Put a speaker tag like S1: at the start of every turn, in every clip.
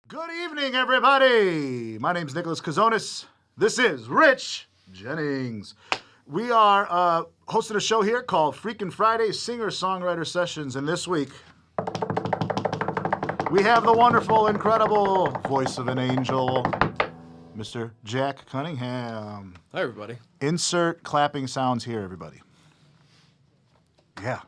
S1: Good evening, everybody. My name's Nicholas Kazonis. This is Rich Jennings. We are hosting a show here called Freakin Friday Singer, Songwriter Sessions, and this week we have the wonderful, incredible voice of an angel, Mr. Jack Cunningham.
S2: Hi, everybody.
S1: Insert clapping sounds here, everybody. Yeah.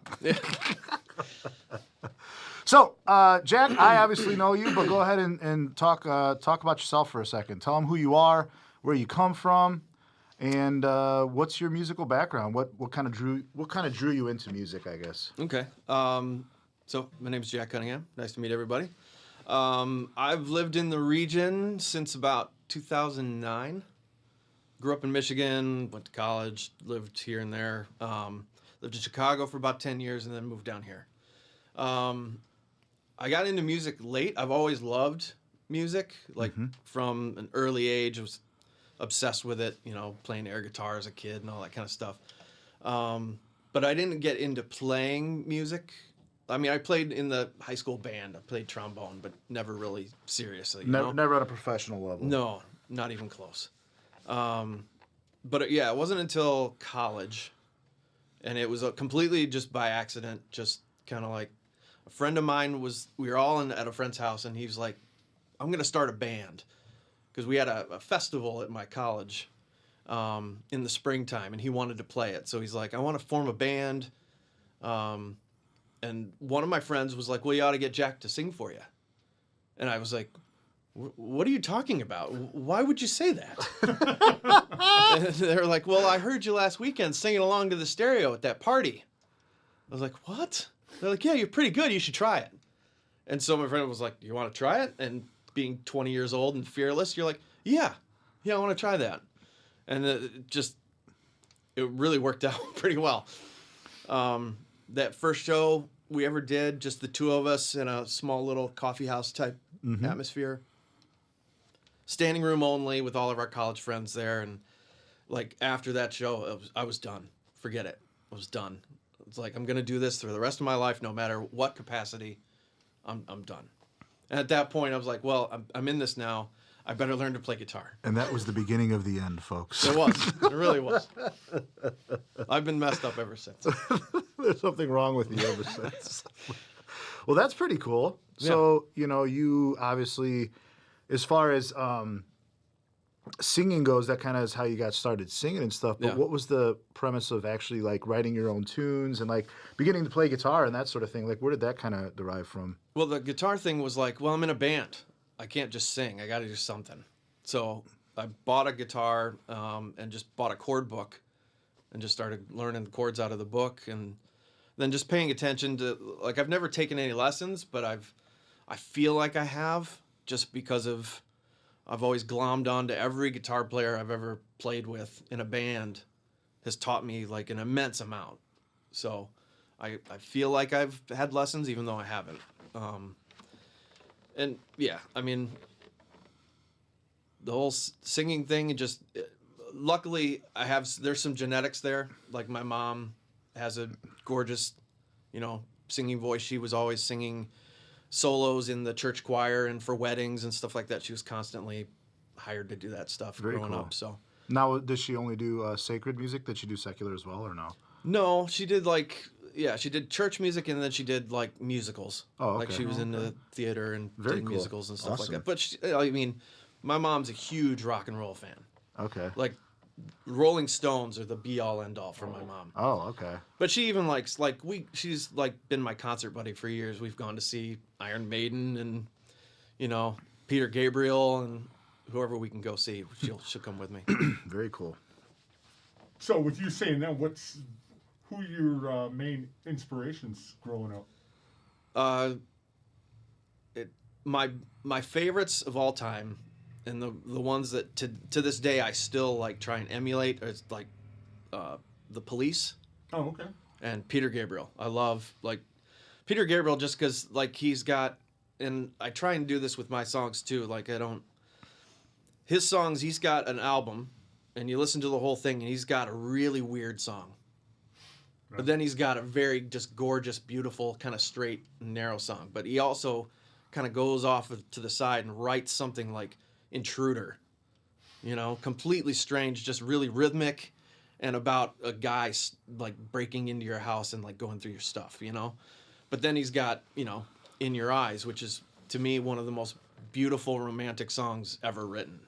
S1: So, Jack, I obviously know you, but go ahead and talk about yourself for a second. Tell them who you are, where you come from, and what's your musical background. What kind of drew you into music, I guess.
S2: Okay. So my name is Jack Cunningham. Nice to meet everybody. I've lived in the region since about 2009. Grew up in Michigan, went to college, lived here and there. Lived in Chicago for about 10 years, and then moved down here. I got into music late. I've always loved music, like from an early age. I was obsessed with it, playing air guitar as a kid and all that kind of stuff. But I didn't get into playing music. I mean, I played in the high school band. I played trombone, but never really seriously.
S1: Never at a professional level.
S2: No, not even close. But it wasn't until college, and it was completely just by accident, just kind of like, a friend of mine we were all at a friend's house, and he was like, I'm going to start a band. Because we had a festival at my college in the springtime, and he wanted to play it. So he's like, I want to form a band. And one of my friends was like, well, you ought to get Jack to sing for you. And I was like, what are you talking about? Why would you say that? And they were like, well, I heard you last weekend singing along to the stereo at that party. I was like, what? They're like, yeah, you're pretty good. You should try it. And so my friend was like, you want to try it? And being 20 years old and fearless, you're like, yeah, I want to try that. And it really worked out pretty well. That first show we ever did, just the two of us in a small little coffee house type atmosphere. Standing room only with all of our college friends there. And like after that show, I was done. Forget it. I was done. It's like, I'm going to do this for the rest of my life, no matter what capacity. I'm done. And at that point, I was like, well, I'm in this now. I better learn to play guitar.
S1: And that was the beginning of the end, folks.
S2: It was. It really was. I've been messed up ever since.
S1: There's something wrong with you ever since. Well, that's pretty cool. So, you obviously, as far as singing goes, that kind of is how you got started singing and stuff. But what was the premise of actually like writing your own tunes and like beginning to play guitar and that sort of thing? Like, where did that kind of derive from?
S2: Well, the guitar thing was like, well, I'm in a band. I can't just sing. I got to do something. So I bought a guitar and just bought a chord book and just started learning the chords out of the book, and then just paying attention to, like, I've never taken any lessons, but I feel like I have, just because I've always glommed onto every guitar player I've ever played with in a band has taught me like an immense amount. So I feel like I've had lessons even though I haven't. And yeah, I mean, the whole singing thing, luckily there's some genetics there. Like my mom has a gorgeous, singing voice. She was always singing solos in the church choir and for weddings and stuff like that. She was constantly hired to do that stuff growing up. So
S1: now, does she only do sacred music? Did she do secular as well, or no?
S2: No, she did she did church music, and then she did like musicals.
S1: Oh, okay.
S2: Like she was into theater and
S1: Very
S2: did
S1: cool.
S2: musicals and stuff
S1: Awesome.
S2: like that. But my mom's a huge rock and roll fan.
S1: Okay.
S2: Like Rolling Stones are the be all end all for my mom.
S1: Oh, okay.
S2: But she even likes she's like been my concert buddy for years. We've gone to see Iron Maiden and Peter Gabriel and whoever we can go see. She'll come with me.
S1: Very cool.
S3: So with you saying that, who your main inspirations growing up?
S2: My favorites of all time, and the ones that to this day I still like try and emulate, is like the Police.
S3: Oh, okay.
S2: And Peter Gabriel. I love Peter Gabriel just because he's got, and I try and do this with my songs too. His songs, he's got an album, and you listen to the whole thing, and he's got a really weird song. But then he's got a very just gorgeous, beautiful, kind of straight, narrow song. But he also kind of goes off to the side and writes something like Intruder, completely strange, just really rhythmic, and about a guy like breaking into your house and like going through your stuff, But then he's got, In Your Eyes, which is to me one of the most beautiful romantic songs ever written.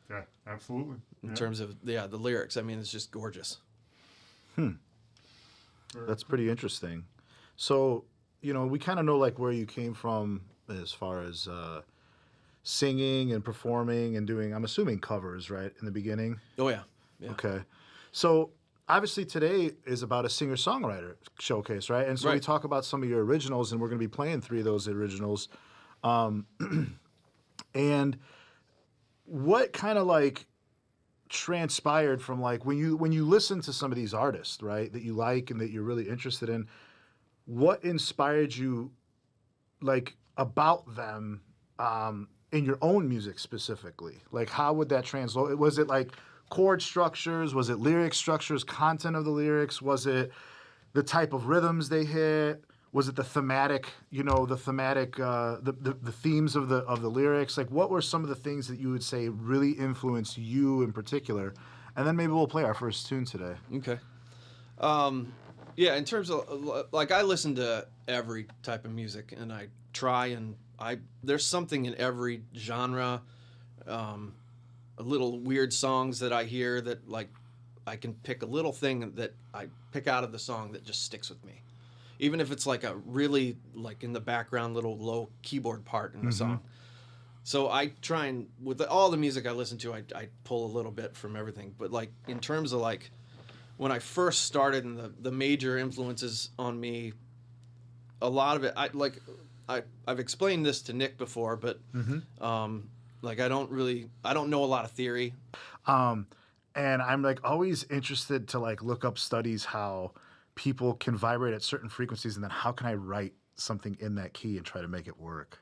S3: Yeah, absolutely.
S2: In terms of the lyrics, I mean, it's just gorgeous.
S1: That's pretty interesting. So, we kind of know like where you came from as far as singing and performing and doing, I'm assuming covers, right, in the beginning?
S2: Oh, yeah.
S1: Okay. So obviously today is about a singer-songwriter showcase, right? And so we talk about some of your originals, and we're going to be playing 3 of those originals. And what kind of like transpired from like when you listen to some of these artists, right, that you like and that you're really interested in, what inspired you like about them in your own music specifically? Like how would that translate? Was it like chord structures? Was it lyric structures, content of the lyrics? Was it the type of rhythms they hit? Was it the thematic, the themes of the lyrics? Like, what were some of the things that you would say really influenced you in particular? And then maybe we'll play our first tune today.
S2: Okay. Yeah, in terms of, like, I listen to every type of music, and I try and there's something in every genre, little weird songs that I hear that, like, I can pick a little thing that I pick out of the song that just sticks with me. Even if it's like a really, like in the background, little low keyboard part in the song. So I try and, with all the music I listen to, I pull a little bit from everything. But like, in terms of like, when I first started and the major influences on me, a lot of it, I've explained this to Nick before, but like I don't know a lot of theory.
S1: And I'm like always interested to like look up studies how people can vibrate at certain frequencies, and then how can I write something in that key and try to make it work?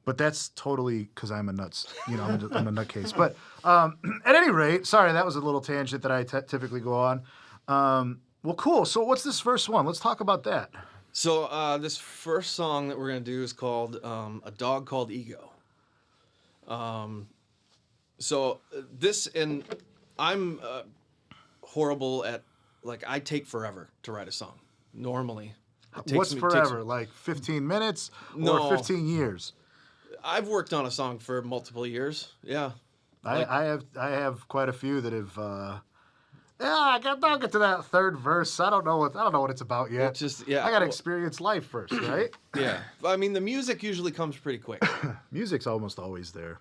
S1: But that's totally because I'm a nuts, I'm a nutcase. But at any rate, sorry, that was a little tangent that I typically go on. Well, cool. So what's this first one? Let's talk about that.
S2: So this first song that we're going to do is called A Dog Called Ego. So this, and I'm horrible at, like, I take forever to write a song. Normally.
S1: What's forever? Like 15 minutes or 15 years?
S2: I've worked on a song for multiple years. Yeah.
S1: I have quite a few that have. I'll get to that third verse. I don't know what it's about yet. I got to experience life first, right?
S2: Yeah. I mean, the music usually comes pretty quick.
S1: Music's almost always there.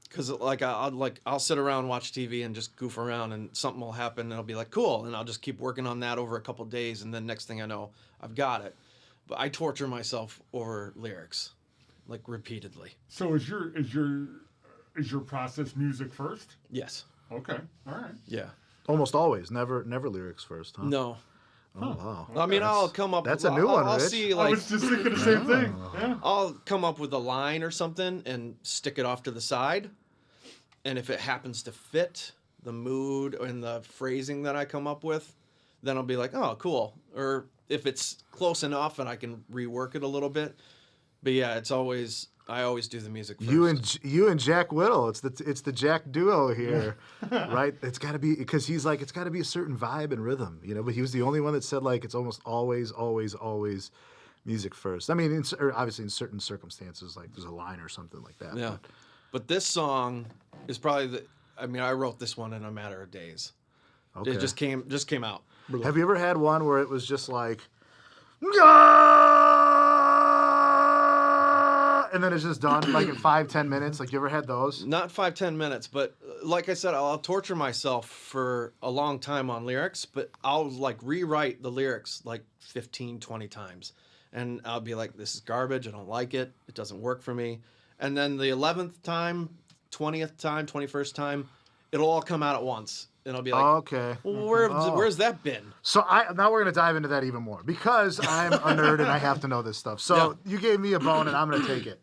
S2: Because like I'll sit around, watch TV, and just goof around, and something will happen, and I'll be like, cool, and I'll just keep working on that over a couple days, and then next thing I know, I've got it. But I torture myself over lyrics, like repeatedly.
S3: So is your process music first?
S2: Yes.
S3: Okay. All right.
S2: Yeah.
S1: Almost always, never lyrics first, huh?
S2: No.
S1: Oh wow.
S2: I mean, I'll come up.
S1: That's a new one,
S2: I'll
S1: Rich.
S2: see, like,
S3: I was just thinking the same thing. Yeah.
S2: I'll come up with a line or something and stick it off to the side. And if it happens to fit the mood and the phrasing that I come up with, then I'll be like, oh, cool. Or if it's close enough and I can rework it a little bit. But yeah, I always do the music first.
S1: You and Jack Whittle. It's the Jack duo here, right? It's got to be, because he's like, it's got to be a certain vibe and rhythm, But he was the only one that said like it's almost always music first. I mean, obviously in certain circumstances, like there's a line or something like that.
S2: Yeah. But this song is probably I wrote this one in a matter of days.
S1: Okay.
S2: It just came out.
S1: Have you ever had one where it was just like, and then it's just done like in 5-10 minutes? Like, you ever had those?
S2: Not 5-10 minutes, but like I said, I'll torture myself for a long time on lyrics, but I'll like rewrite the lyrics like 15-20 times. And I'll be like, this is garbage, I don't like it, it doesn't work for me. And then the 11th time, 20th time, 21st time, it'll all come out at once. And I'll be like,
S1: okay.
S2: Well, where's that been?
S1: So now we're going to dive into that even more, because I'm a nerd and I have to know this stuff. So You gave me a bone and I'm going to take it.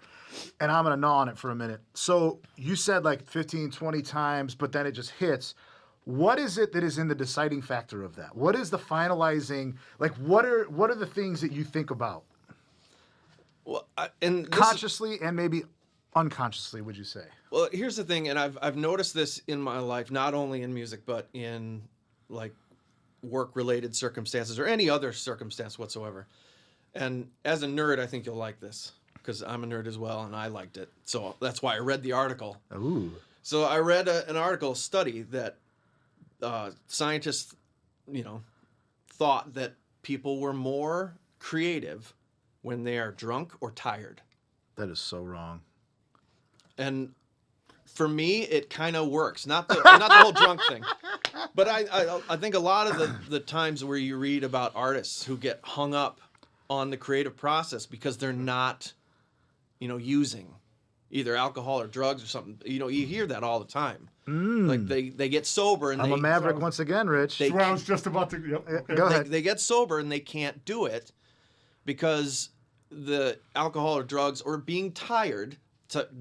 S1: And I'm going to gnaw on it for a minute. So you said like 15, 20 times, but then it just hits. What is it that is in the deciding factor of that? What is the finalizing, like what are the things that you think about?
S2: Well, and
S1: Consciously and maybe unconsciously, would you say?
S2: Well, here's the thing, and I've noticed this in my life, not only in music, but in like work-related circumstances or any other circumstance whatsoever. And as a nerd, I think you'll like this because I'm a nerd as well, and I liked it. So that's why I read the article.
S1: Ooh.
S2: So I read an article, a study that scientists, thought that people were more creative when they are drunk or tired.
S1: That is so wrong.
S2: And for me, it kind of works. Not the whole drunk thing, but I think a lot of the times where you read about artists who get hung up on the creative process because they're not, using either alcohol or drugs or something. You hear that all the time. Like they get sober and
S1: I'm a maverick once again, Rich.
S3: Well, I was just about to. Yep, okay.
S1: Go ahead.
S2: They get sober and they can't do it because the alcohol or drugs or being tired.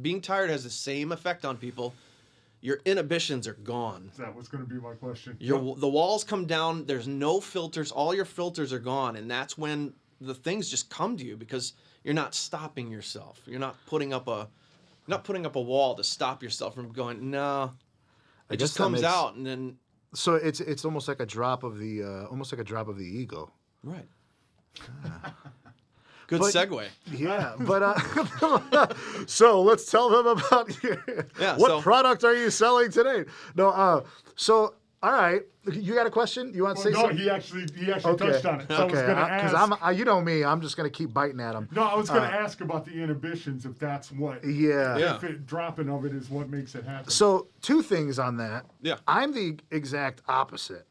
S2: Being tired has the same effect on people. Your inhibitions are gone.
S3: That was going to be my question.
S2: The walls come down. There's no filters. All your filters are gone, and that's when the things just come to you because you're not stopping yourself. You're not putting up a wall to stop yourself from going. No, it just comes out, and then.
S1: So it's almost like a drop of the ego.
S2: Right. Good segue.
S1: Yeah, but so let's tell them about what product are you selling today? No, so all right, you got a question? You want to say something?
S3: He actually touched on it. So I was going to ask.
S1: Because you know me, I'm just going to keep biting at him.
S3: No, I was going to ask about the inhibitions, if that's what.
S1: Yeah.
S3: If dropping of it is what makes it happen.
S1: So 2 things on that.
S2: Yeah.
S1: I'm the exact opposite.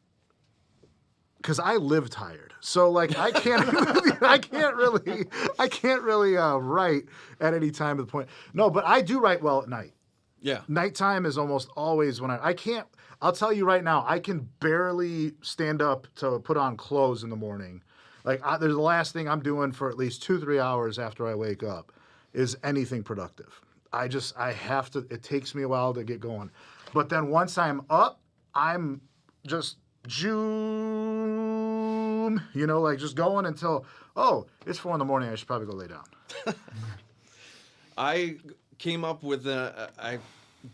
S1: Because I live tired, so like I can't really write at any time of the point. No, but I do write well at night.
S2: Yeah.
S1: Nighttime is almost always when I can't. I'll tell you right now, I can barely stand up to put on clothes in the morning. Like there's the last thing I'm doing for at least 2-3 hours after I wake up is anything productive. I have to. It takes me a while to get going, but then once I'm up, I'm just. Like just going until, it's 4 a.m. I should probably go lay down.
S2: I came up with I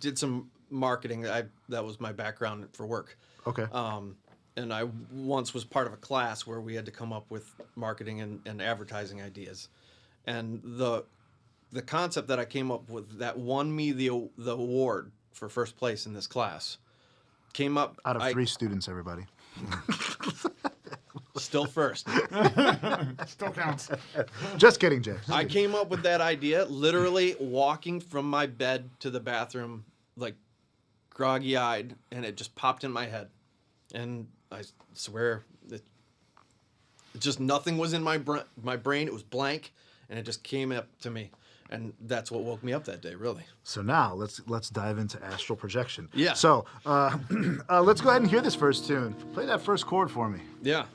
S2: did some marketing. That was my background for work.
S1: Okay.
S2: And I once was part of a class where we had to come up with marketing and advertising ideas. And the concept that I came up with that won me the award for first place in this class came up
S1: out of 3 students, everybody.
S2: Still first.
S3: Still counts.
S1: Just kidding, Jay.
S2: I came up with that idea literally walking from my bed to the bathroom, like groggy-eyed, and it just popped in my head. And I swear, it just nothing was in my brain. It was blank, and it just came up to me. And that's what woke me up that day, really.
S1: So now let's dive into astral projection.
S2: Yeah.
S1: So let's go ahead and hear this first tune. Play that first chord for me.
S2: Yeah.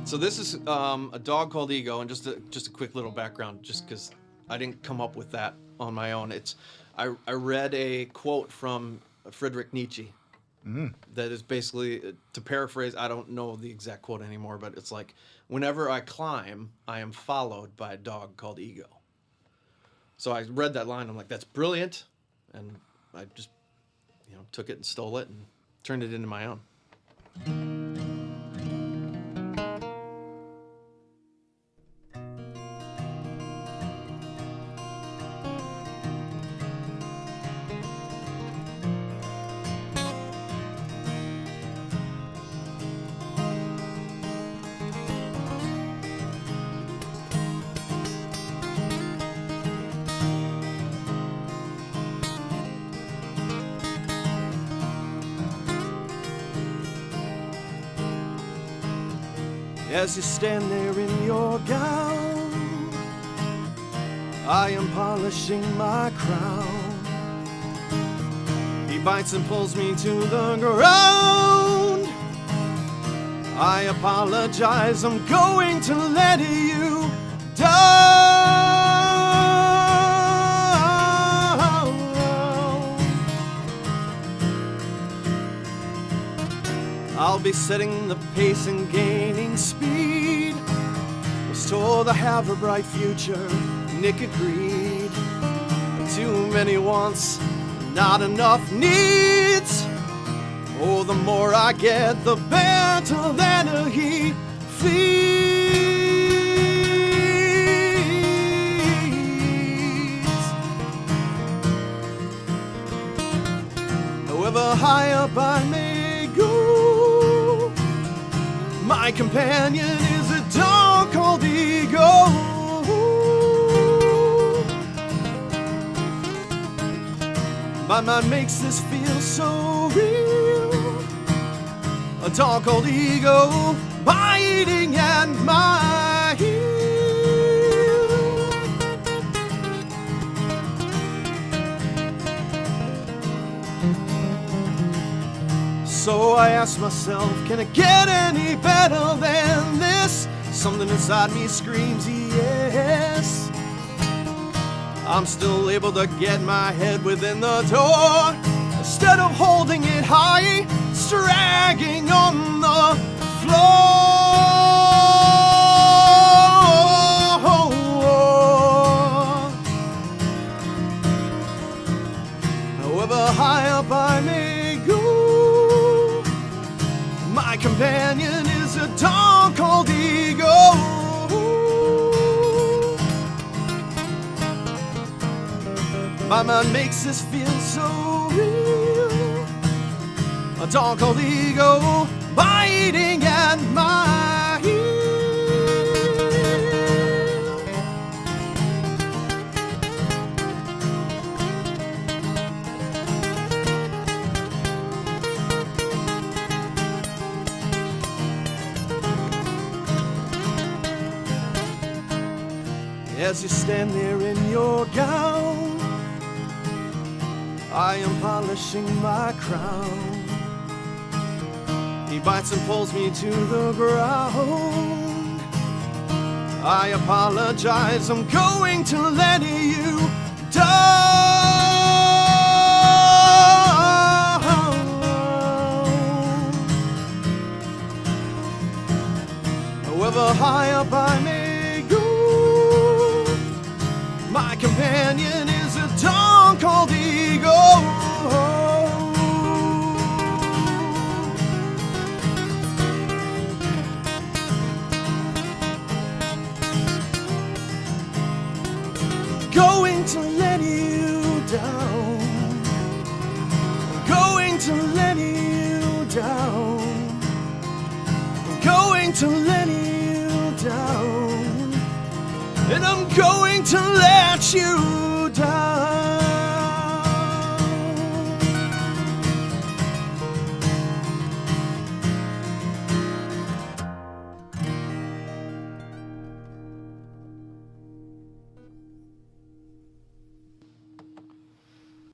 S2: So this is a dog called Ego, and just a quick little background, just because I didn't come up with that on my own. I read a quote from Friedrich Nietzsche that is basically, to paraphrase, I don't know the exact quote anymore, but it's like, whenever I climb, I am followed by a dog called Ego. So I read that line. I'm like, that's brilliant, and I just, took it and stole it and turned it into my own. As you stand there in your gown, I am polishing my crown. He bites and pulls me to the ground. I apologize, I'm going to let you down. I'll be setting the pace and gaining speed. Was told I have a bright future, Nick agreed. Too many wants, not enough needs. Oh, the more I get, the better than he feels. However high up I may go, my companion is a dog called ego. My mind makes this feel so real. A dog called ego biting at my heel. So I ask myself, can it get any better than this? Something inside me screams yes. I'm still able to get my head within the door. Instead of holding it high, dragging on the floor. However high up I may go, my companion is a dog called ego. My mind makes this feel so real. A dog called ego biting at my heel. As you stand there in your gown, I am polishing my crown. He bites and pulls me to the ground. I apologize, I'm going to let you down. However high up I may go, my companion is a dog called ego. Going to let you down. Going to let you down. Going to let you down. And I'm going to let you down.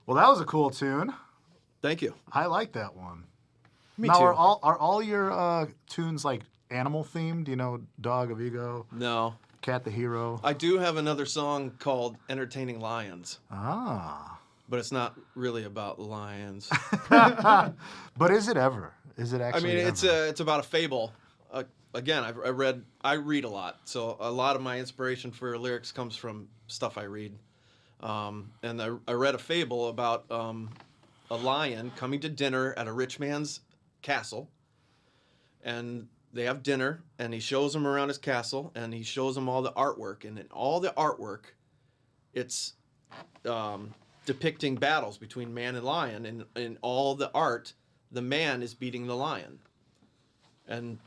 S1: Well, that was a cool tune.
S2: Thank you.
S1: I like that one.
S2: Me
S1: now,
S2: too.
S1: are all your tunes like animal themed? You know, Dog of Ego,
S2: No.
S1: Cat the Hero.
S2: I do have another song called Entertaining Lions,
S1: Ah.
S2: but it's not really about lions.
S1: But is it ever? Is it
S2: I
S1: actually?
S2: mean,
S1: ever?
S2: it's about a fable. Again, I read a lot, so a lot of my inspiration for lyrics comes from stuff I read. And I read a fable about a lion coming to dinner at a rich man's castle, and they have dinner, and he shows them around his castle, and he shows them all the artwork, and in all the artwork, it's depicting battles between man and lion, and in all the art, the man is beating the lion. And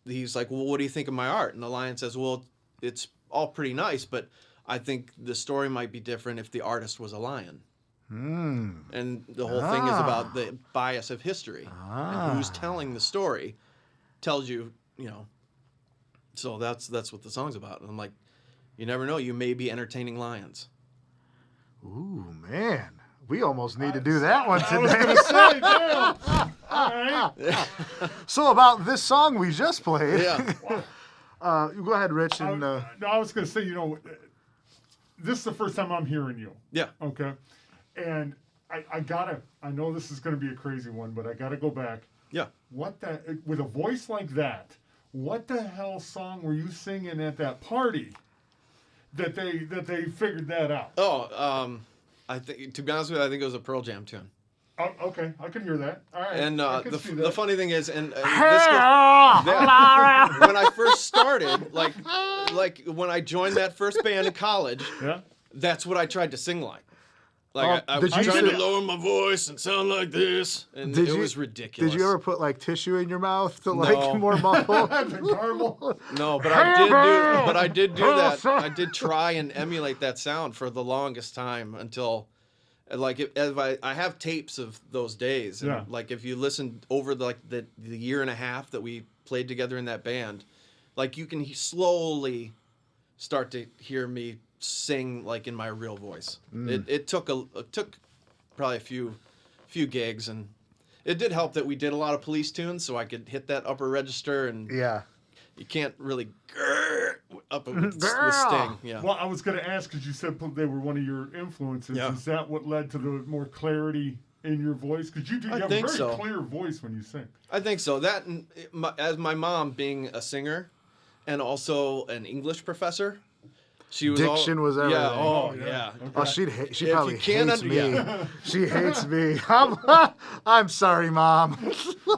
S2: he's like, well, what do you think of my art? And the lion says, well, it's all pretty nice, but I think the story might be different if the artist was a lion. And the whole thing is about the bias of history. And who's telling the story tells you, so that's what the song's about. And I'm like, you never know, you may be entertaining lions.
S1: Ooh, man. We almost need to do that one
S3: I was
S1: today.
S3: going to say, damn. All right.
S1: So about this song we just played.
S2: Yeah.
S1: You go ahead, Rich. And
S3: No, I was going to say, this is the first time I'm hearing you.
S2: Yeah.
S3: Okay. And I know this is going to be a crazy one, but I got to go back.
S2: Yeah.
S3: With a voice like that, what the hell song were you singing at that party that they figured that out.
S2: Oh, I think, to be honest with you, I think it was a Pearl Jam tune.
S3: Oh, okay, I can hear that. All right.
S2: And
S3: I can see that.
S2: the funny thing is, and this goes, when I first started, like when I joined that first band in college,
S3: Yeah.
S2: that's what I tried to sing like. Like I was
S1: did you
S2: trying
S1: say-
S2: to lower my voice and sound like this, and it was ridiculous.
S1: Did you ever put like tissue in your mouth to like
S2: No.
S1: more muffle?
S3: The garble.
S2: No, but I did do that. I did try and emulate that sound for the longest time until, like, I have tapes of those days. And,
S3: Yeah.
S2: like, if you listen over the year and a half that we played together in that band, like, you can slowly start to hear me sing like in my real voice. It took probably a few gigs, and it did help that we did a lot of Police tunes, so I could hit that upper register, and
S1: Yeah.
S2: you can't really up it with Sting. Yeah.
S3: Well, I was going to ask because you said they were one of your influences.
S2: Yeah.
S3: Is that what led to the more clarity in your voice? Because you have a
S2: think
S3: very
S2: so.
S3: clear voice when you sing.
S2: I think so. That, and as my mom being a singer and also an English professor, she was
S1: Diction was everything.
S2: Yeah. Oh,
S3: yeah.
S2: yeah.
S3: Okay.
S1: Oh, she
S2: If
S1: probably
S2: you can't
S1: hates me.
S2: yeah.
S1: She hates me. I'm sorry, Mom.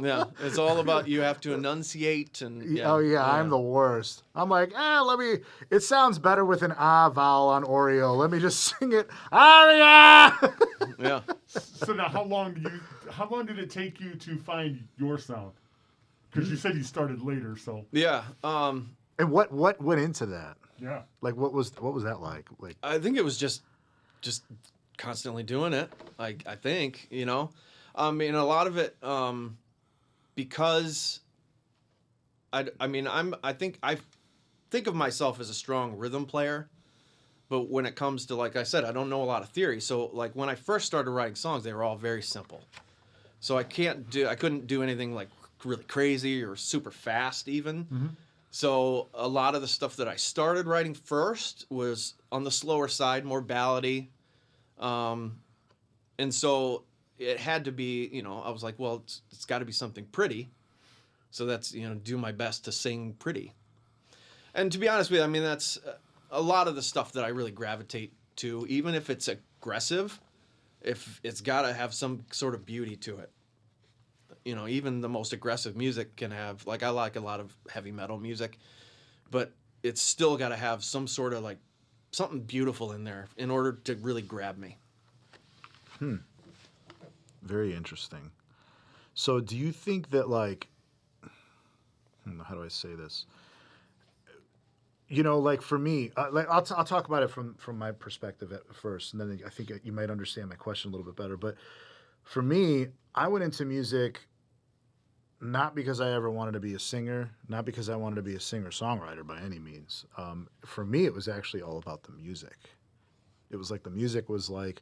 S2: Yeah. It's all about you have to enunciate and. Yeah.
S1: Oh yeah, I'm the worst. I'm like, it sounds better with an ah vowel on Oreo. Let me just sing it. Aria!
S2: Yeah.
S3: So now, how long did it take you to find your sound? Because you said you started later, so
S2: Yeah.
S1: And what went into that?
S3: yeah.
S1: Like what was that like? Like
S2: I think it was just constantly doing it. I think, I mean, a lot of it, because I think of myself as a strong rhythm player, but when it comes to, like I said, I don't know a lot of theory. So like when I first started writing songs, they were all very simple. So I couldn't do anything like really crazy or super fast even.
S1: Mm-hmm.
S2: So a lot of the stuff that I started writing first was on the slower side, more ballady. And so it had to be, I was like, well, it's got to be something pretty. So that's, do my best to sing pretty. And to be honest with you, I mean, that's a lot of the stuff that I really gravitate to, even if it's aggressive, if it's got to have some sort of beauty to it. Even the most aggressive music can have, like, I like a lot of heavy metal music, but it's still got to have some sort of, like, something beautiful in there in order to really grab me.
S1: very interesting. So do you think that like how do I say this? Like for me, I'll talk about it from my perspective at first, and then I think you might understand my question a little bit better. But for me, I went into music not because I ever wanted to be a singer, not because I wanted to be a singer-songwriter by any means. For me, it was actually all about the music. It was like the music was like,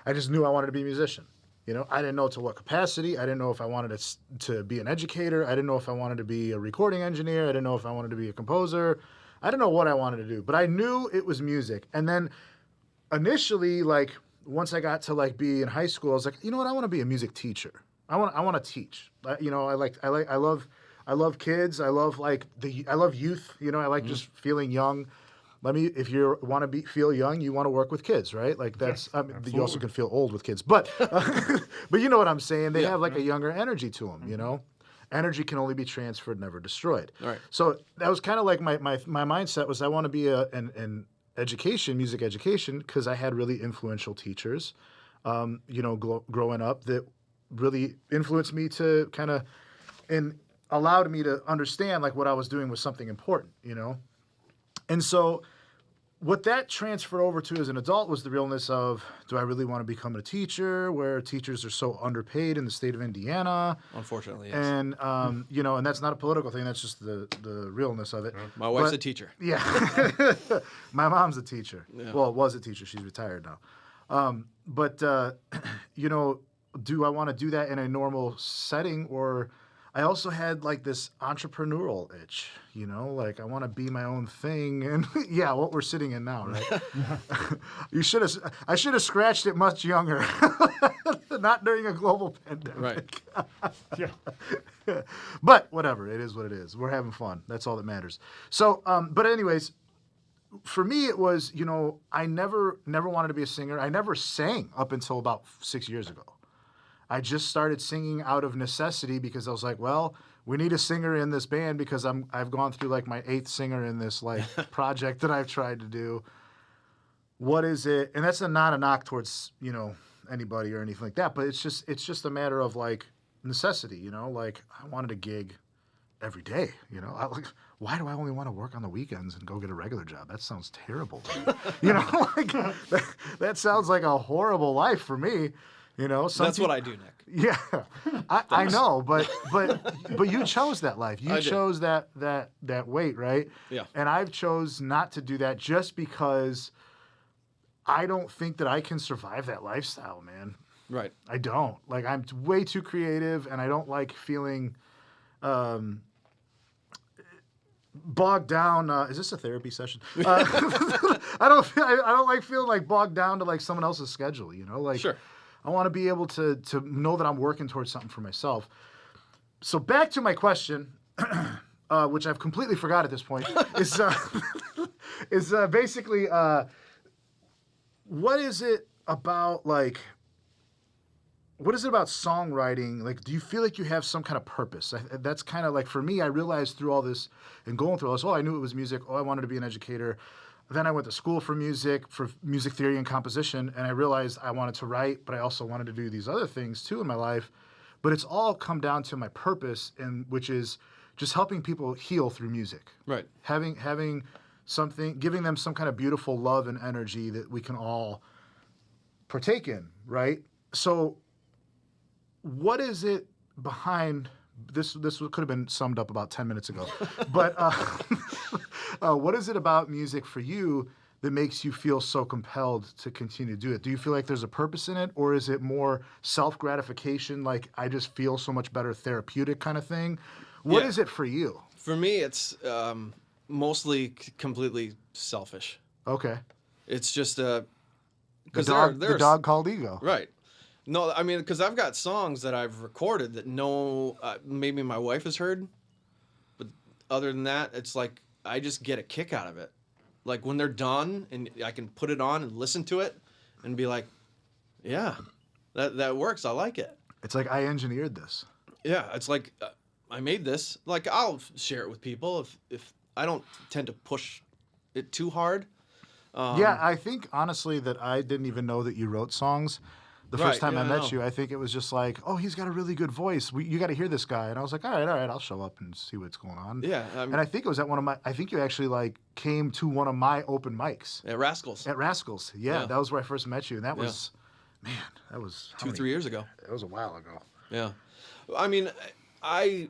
S1: I just knew I wanted to be a musician. I didn't know to what capacity. I didn't know if I wanted to be an educator. I didn't know if I wanted to be a recording engineer. I didn't know if I wanted to be a composer. I didn't know what I wanted to do, but I knew it was music. And then initially, like once I got to like be in high school, I was like, you know what? I want to be a music teacher. I want to teach. I love kids. I love youth. I like just feeling young. If you want to feel young, you want to work with kids, right? Like that's,
S3: Yes,
S1: you also can feel old with kids, but you know what I'm saying? They have like a younger energy to them, Energy can only be transferred, never destroyed.
S2: Right. So
S1: that was kind of like my mindset was I want to be an education, music education, because I had really influential teachers, growing up that really influenced me to kind of, and allowed me to understand like what I was doing was something important, And so what that transferred over to as an adult was the realness of, do I really want to become a teacher where teachers are so underpaid in the state of Indiana?
S2: unfortunately, yes.
S1: And, and that's not a political thing. That's just the realness of it.
S2: My wife's a teacher.
S1: Yeah. My mom's a teacher.
S2: Yeah.
S1: Well, was a teacher. She's retired now. Do I want to do that in a normal setting? Or I also had like this entrepreneurial itch, like I want to be my own thing. And yeah, what we're sitting in now, right? I should have scratched it much younger, not during a global pandemic.
S2: Right.
S3: Yeah.
S1: But whatever, it is what it is. We're having fun. That's all that matters. So, but anyways, for me, it was, I never wanted to be a singer. I never sang up until about 6 years ago. I just started singing out of necessity because I was like, well, we need a singer in this band because I've gone through like my 8th singer in this like project that I've tried to do. What is it? And that's not a knock towards, anybody or anything like that, but it's just a matter of like necessity, like I wanted a gig every day, why do I only want to work on the weekends and go get a regular job? That sounds terrible. Like that sounds like a horrible life for me.
S2: That's what I do, Nick.
S1: Yeah, I know, but you chose that life. You chose that weight, right?
S2: Yeah.
S1: And I've chose not to do that just because I don't think that I can survive that lifestyle, man.
S2: Right.
S1: I don't. Like, I'm way too creative, and I don't like feeling bogged down. Is this a therapy session? I don't like feeling like bogged down to like someone else's schedule. Like.
S2: Sure.
S1: I want to be able to know that I'm working towards something for myself. So back to my question, which I've completely forgot at this point, is basically what is it about songwriting? Like, do you feel like you have some kind of purpose? That's kind of like, for me, I realized through all this and going through all this, I knew it was music. I wanted to be an educator. Then I went to school for music theory and composition, and I realized I wanted to write, but I also wanted to do these other things too in my life. But it's all come down to my purpose, which is just helping people heal through music.
S2: Right.
S1: Having something, giving them some kind of beautiful love and energy that we can all partake in, right? So what is it behind this could have been summed up about 10 minutes ago. But what is it about music for you that makes you feel so compelled to continue to do it? Do you feel like there's a purpose in it, or is it more self-gratification, like I just feel so much better, therapeutic kind of thing? What is it for you?
S2: For me, it's mostly completely selfish.
S1: Okay.
S2: It's just
S1: because the dog called ego.
S2: Right. No, I mean, because I've got songs that I've recorded that maybe my wife has heard, but other than that, it's like I just get a kick out of it. Like when they're done and I can put it on and listen to it and be like, yeah, that works. I like it.
S1: It's like I engineered this.
S2: Yeah, it's like I made this. Like I'll share it with people if I don't tend to push it too hard.
S1: Yeah, I think honestly that I didn't even know that you wrote songs. The first time I met you, I think it was just like, oh, he's got a really good voice. You got to hear this guy. And I was like, all right, I'll show up and see what's going on.
S2: Yeah.
S1: And I think it was at I think you actually like came to one of my open mics.
S2: At Rascals.
S1: Yeah, that was where I first met you. And that was, man, that was
S2: 3 years ago.
S1: That was a while ago.
S2: Yeah. I mean, I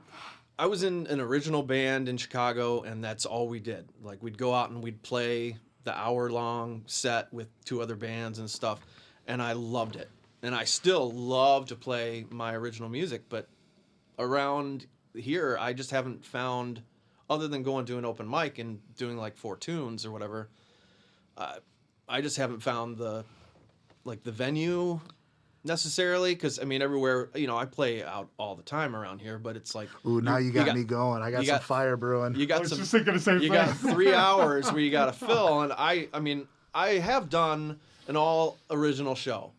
S2: was in an original band in Chicago, and that's all we did. Like, we'd go out and we'd play the hour-long set with 2 other bands and stuff, and I loved it. And I still love to play my original music, but around here, I just haven't found, other than going to an open mic and doing like 4 tunes or whatever, I just haven't found the venue necessarily. Because, I mean, everywhere, I play out all the time around here, but it's like...
S1: Ooh, now you got me going. I got some fire brewing.
S2: You got
S3: I was just thinking the same thing.
S2: You got 3 hours where you got to fill, and I mean, I have done an all-original show.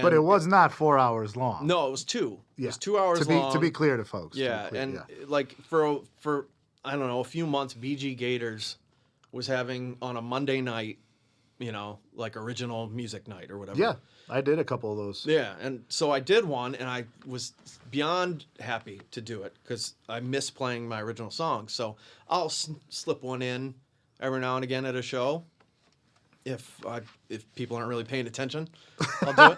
S1: But it was not 4 hours long.
S2: No, it was 2.
S1: Yeah.
S2: It was 2 hours long.
S1: To be clear to folks.
S2: Yeah, like for I don't know, a few months, BG Gators was having on a Monday night, like original music night or whatever.
S1: Yeah, I did a couple of those.
S2: Yeah, and so I did one, and I was beyond happy to do it because I miss playing my original songs. So I'll slip one in every now and again at a show. If people aren't really paying attention, I'll do it.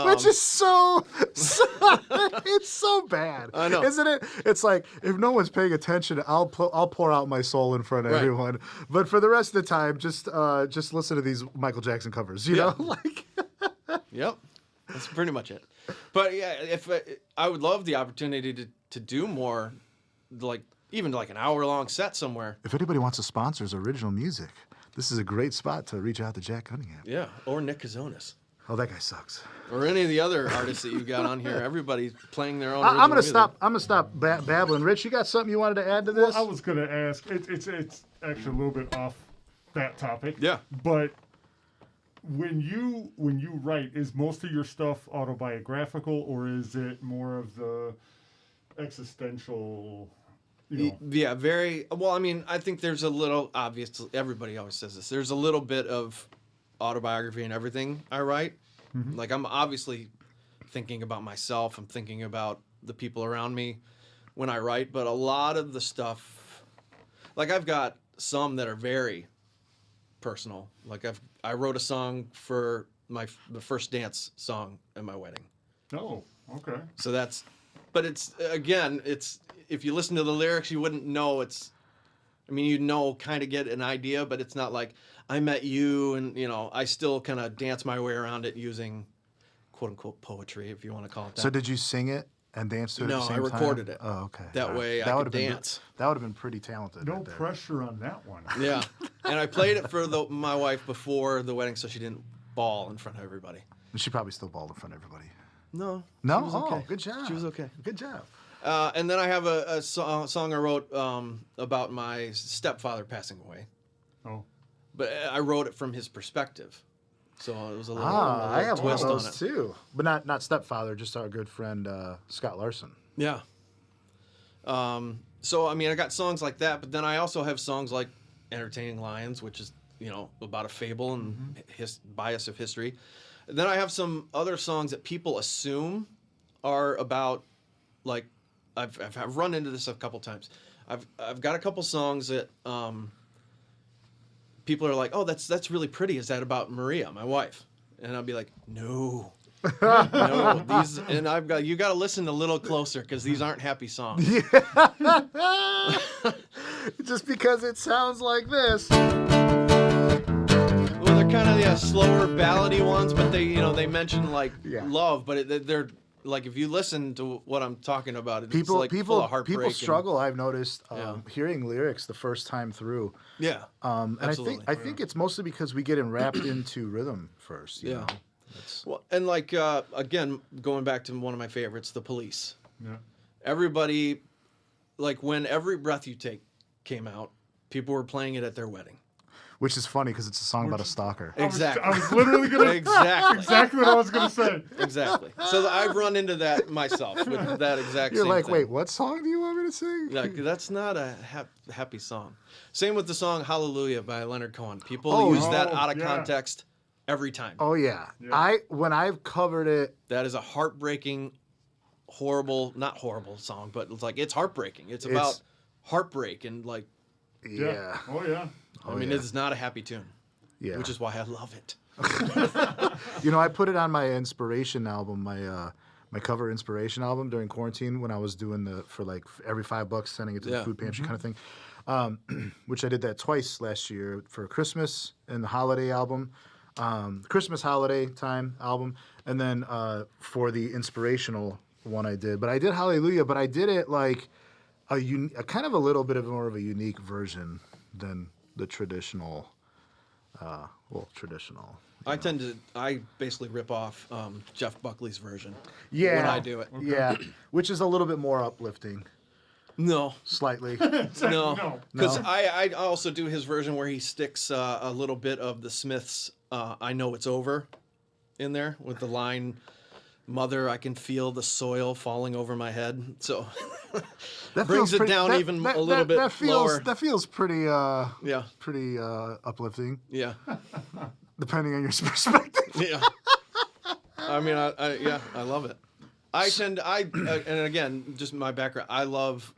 S1: Which is so it's so bad.
S2: I know,
S1: isn't it? It's like if no one's paying attention, I'll pour out my soul in front of everyone. But for the rest of the time, just listen to these Michael Jackson covers. You know, like.
S2: Yep, that's pretty much it. But yeah, if I would love the opportunity to do more, like even like an hour-long set somewhere.
S1: If anybody wants to sponsor original music, this is a great spot to reach out to Jack Cunningham.
S2: Yeah, or Nick Kazonis.
S1: Oh, that guy sucks.
S2: Or any of the other artists that you've got on here. Everybody's playing their own.
S1: I'm gonna stop babbling. Rich, you got something you wanted to add to this?
S3: Well, I was gonna ask. It's actually a little bit off that topic.
S2: Yeah.
S3: But when you write, is most of your stuff autobiographical, or is it more of the existential?
S2: Yeah, very well. I mean, I think there's a little obvious. Everybody always says this. There's a little bit of autobiography in everything I write.
S3: Mm-hmm.
S2: Like I'm obviously thinking about myself. I'm thinking about the people around me when I write. But a lot of the stuff, like I've got some that are very personal. Like I wrote a song for the first dance song at my wedding.
S3: Oh, okay.
S2: So but it's again, if you listen to the lyrics, you wouldn't know you'd kind of get an idea, but it's not like I met you and, I still kind of dance my way around it using quote unquote poetry, if you want to call it that.
S1: So did you sing it and dance to it at the same time?
S2: No, I recorded it.
S1: Oh, okay.
S2: That
S1: All
S2: way
S1: right.
S2: I could dance.
S1: That would have been pretty talented.
S3: No
S1: right there.
S3: pressure on that one.
S2: Yeah. And I played it for my wife before the wedding so she didn't bawl in front of everybody.
S1: And she probably still balled in front of everybody.
S2: No.
S1: No?
S2: She was okay.
S1: Oh, good job.
S2: She was okay.
S1: Good job.
S2: And then I have a song I wrote about my stepfather passing away.
S3: Oh.
S2: But I wrote it from his perspective. So it was a little,
S1: I have one of
S2: twist on
S1: those
S2: it.
S1: too. But not stepfather, just our good friend Scott Larson.
S2: Yeah. So, I mean, I got songs like that, but then I also have songs like Entertaining Lions, which is, about a fable and bias of history. And then I have some other songs that people assume are about, like, I've run into this a couple times. I've got a couple songs that people are like, oh, that's really pretty. Is that about Maria, my wife? And I'll be like, no. No, you got to listen a little closer because these aren't happy songs.
S1: Just because it sounds like this.
S2: Well, they're kind of slower ballady ones, but they mention love, but they're like if you listen to what I'm talking about, it's full of heartbreak.
S1: People struggle. I've noticed
S2: Yeah.
S1: hearing lyrics the first time through.
S2: Yeah.
S1: And
S2: absolutely.
S1: I think it's mostly because we get wrapped into rhythm first. You
S2: Yeah.
S1: know?
S2: Well, and again, going back to one of my favorites, The Police.
S3: Yeah.
S2: Everybody, when Every Breath You Take came out, people were playing it at their wedding.
S1: Which is funny because it's a song about a stalker.
S2: Exactly.
S3: I was literally going to... Exactly what I was going to say.
S2: Exactly. So I've run into that myself with that exact
S1: You're
S2: same
S1: like,
S2: thing.
S1: wait, what song do you want me to sing?
S2: Like, that's not a happy song. Same with the song Hallelujah by Leonard Cohen. People use that out of context every time.
S1: Oh, yeah. When I've covered it...
S2: That is a heartbreaking, not horrible song, but it's heartbreaking. It's about heartbreak and
S1: Yeah.
S3: Oh, yeah.
S2: I mean, it's not a happy tune.
S1: Yeah.
S2: Which is why I love it.
S1: I put it on my inspiration album, my cover inspiration album during quarantine when I was doing for every $5 sending it to the food pantry kind of thing. Which I did that twice last year for Christmas and the holiday album, Christmas holiday time album, and then for the inspirational one I did. But I did Hallelujah, but I did it like a kind of a little bit of more of a unique version than the traditional. Traditional.
S2: I basically rip off Jeff Buckley's version.
S1: Yeah.
S2: When I do it.
S3: Okay.
S1: Yeah, which is a little bit more uplifting,
S2: No.
S1: slightly.
S2: No. Because
S1: No?
S2: I also do his version where he sticks a little bit of the Smiths' I Know It's Over in there with the line, Mother, I can feel the soil falling over my head. So
S1: That
S2: brings
S1: feels
S2: it
S1: pretty-
S2: down
S1: that-
S2: even
S1: that-
S2: a little
S1: that-
S2: bit
S1: that feels,
S2: lower.
S1: That feels pretty
S2: Yeah.
S1: uplifting,
S2: Yeah.
S1: depending on your perspective.
S2: Yeah. I mean, I love it. And again, just my background, I love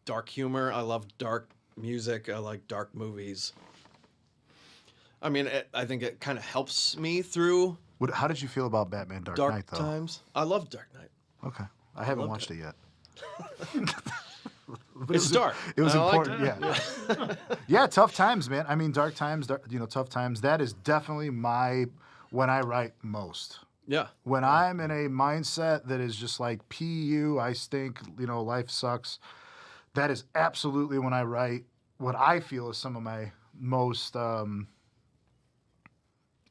S2: dark humor. I love dark music. I like dark movies. I mean, I think it kind of helps me through
S1: How did you feel about Batman Dark
S2: dark
S1: Knight, though?
S2: times. I love Dark Knight.
S1: Okay, I haven't
S2: Loved
S1: watched it yet. But
S2: It's dark.
S1: It was
S2: I liked
S1: important,
S2: it.
S1: yeah. Yeah, tough times, man. I mean, tough times. That is definitely when I write most.
S2: Yeah.
S1: When I'm in a mindset that is just like PU, I stink, life sucks. That is absolutely when I write what I feel is some of my most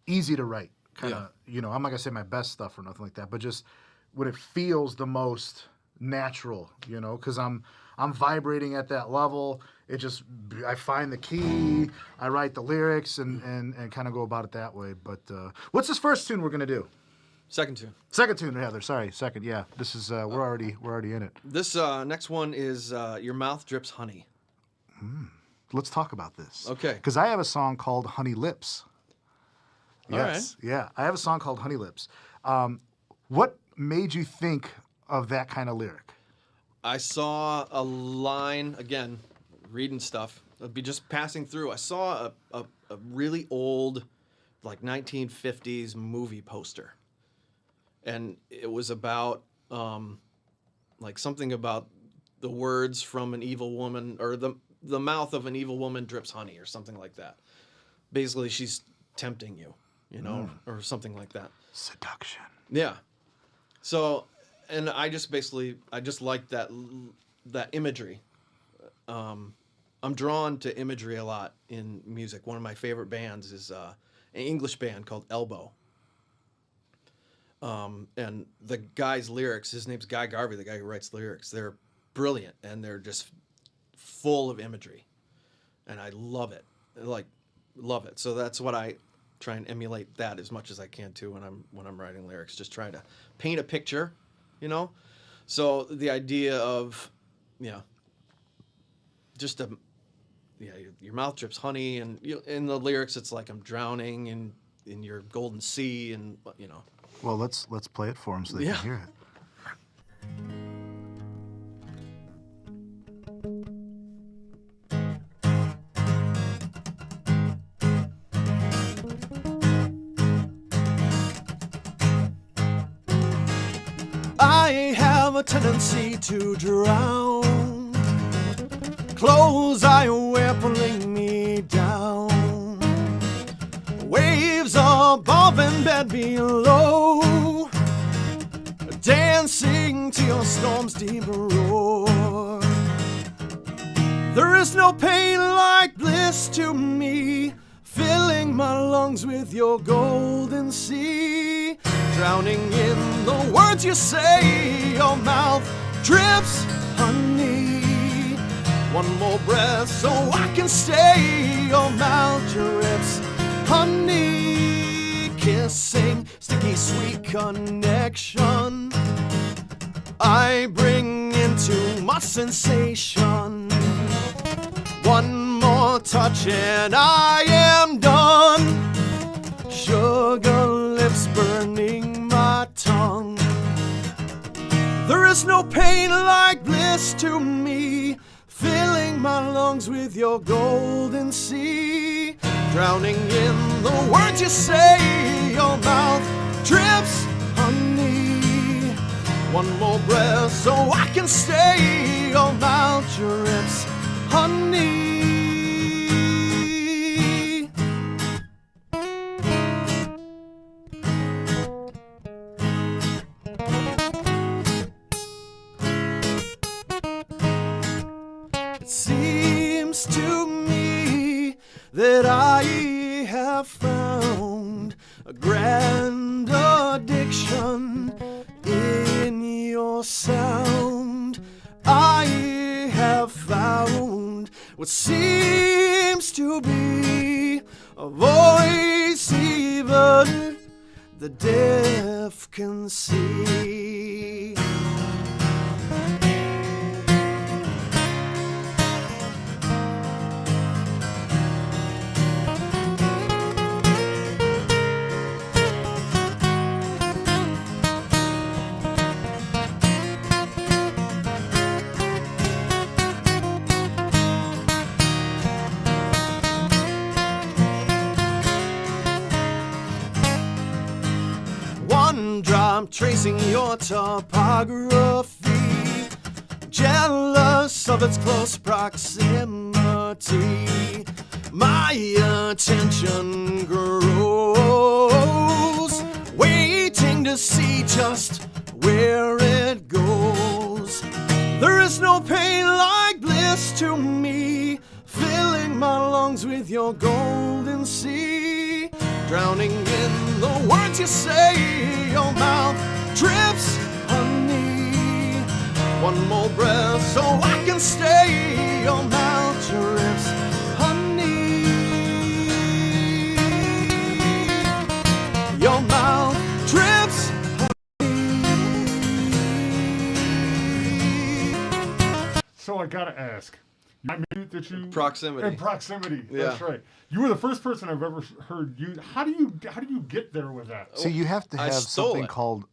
S1: easy to write. Kind of, I'm not gonna say my best stuff or nothing like that, but just when it feels the most natural, because I'm vibrating at that level. I find the key, I write the lyrics, and kind of go about it that way. But what's this first tune we're gonna do?
S2: Second tune.
S1: Second tune, rather. Sorry, second. Yeah, this is we're already in it.
S2: This next one is Your Mouth Drips Honey.
S1: Let's talk about this.
S2: Okay.
S1: Because I have a song called Honey Lips.
S2: All
S1: Yes. Yeah, I have a song called Honey Lips. What made you think of that kind of lyric?
S2: I saw a line, again, reading stuff. I'd be just passing through. I saw a really old, like 1950s movie poster. And it was about, like something about the words from an evil woman, or the mouth of an evil woman drips honey, or something like that. Basically, she's tempting you, you know, or something like that.
S1: Seduction.
S2: Yeah. So, and I just like that imagery. I'm drawn to imagery a lot in music. One of my favorite bands is an English band called Elbow. And the guy's lyrics, his name's Guy Garvey, the guy who writes lyrics, they're brilliant, and they're just full of imagery. And I love it. Love it. So that's what I try and emulate that as much as I can too when I'm writing lyrics. Just try to paint a picture, you know? So the idea of, just your mouth drips honey, and in the lyrics it's like I'm drowning in your golden sea, and
S1: Well, let's play it for them so they can hear it.
S2: I have a tendency to drown. Clothes I wear pulling me down. Waves above and bed below. Dancing to your storm's deep roar. There is no pain like bliss to me, filling my lungs with your golden sea. Drowning in the words you say, your mouth drips honey. One more breath so I can stay, your mouth drips honey. Kissing, sticky sweet connection I bring into my sensation. One more touch and I am done. Sugar lips burning my tongue. There is no pain like bliss to me, filling my lungs with your golden sea. Drowning in the words you say, your mouth drips honey. One more breath so I can stay, your mouth drips honey. It seems to me that I have found a grand addiction in your sound. I have found what seems to be a voice even the deaf can see. I'm tracing your topography, jealous of its close proximity. My attention grows, waiting to see just where it goes. There is no pain like bliss to me, filling my lungs with your golden sea. Drowning in the words you say, your mouth drips honey. One more breath so I can stay, your mouth drips
S3: So I gotta ask. I mean, that you
S2: Proximity.
S3: And proximity.
S2: Yeah.
S3: That's right. You were the first person I've ever heard you. How do you get there with that?
S1: See, you have to
S2: I
S1: have
S2: stole
S1: something
S2: it.
S1: called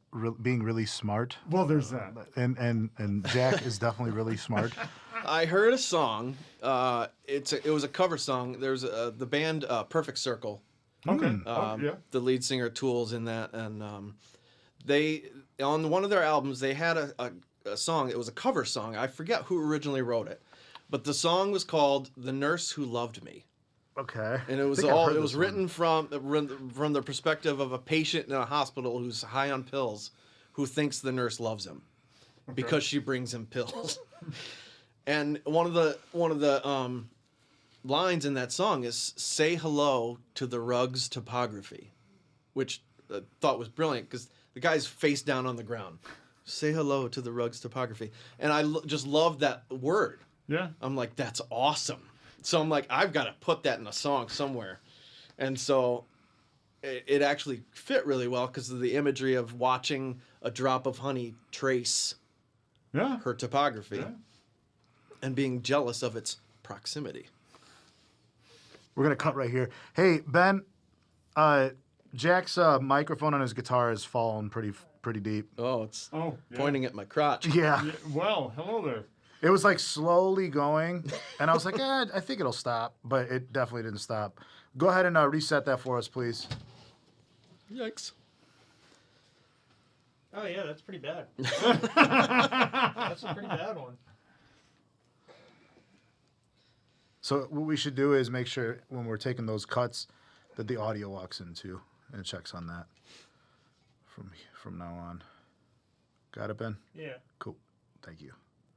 S1: being really smart,
S3: Well, there's that.
S1: and Jack is definitely really smart.
S2: I heard a song. It was a cover song. There's the band Perfect Circle.
S3: Okay.
S2: Um,
S3: yeah.
S2: The lead singer Tools in that, and they on one of their albums they had a song. It was a cover song. I forget who originally wrote it, but the song was called "The Nurse Who Loved Me,"
S1: Okay.
S2: and it was
S1: I think I've heard
S2: it was
S1: this one.
S2: written from the perspective of a patient in a hospital who's high on pills, who thinks the nurse loves him because she brings him pills. And one of the lines in that song is "Say hello to the rug's topography," which I thought was brilliant because the guy's face down on the ground. Say hello to the rug's topography, and I just loved that word.
S3: Yeah.
S2: I'm like, that's awesome. So I'm like, I've got to put that in a song somewhere, and so it actually fit really well because of the imagery of watching a drop of honey trace
S3: Yeah.
S2: her topography
S3: Yeah.
S2: and being jealous of its proximity.
S1: We're gonna cut right here. Hey Ben, Jack's microphone on his guitar has fallen pretty deep.
S2: Oh, it's
S3: Oh. Yeah.
S2: pointing at my crotch.
S1: Yeah.
S3: Yeah, well, hello there.
S1: It was like slowly going, and I was like, I think it'll stop, but it definitely didn't stop. Go ahead and reset that for us, please.
S2: Yikes.
S4: Oh yeah, that's pretty bad. That's a pretty bad one.
S1: So what we should do is make sure when we're taking those cuts that the audio walks in too and checks on that from now on. Got it, Ben?
S4: Yeah.
S1: Cool. Thank you.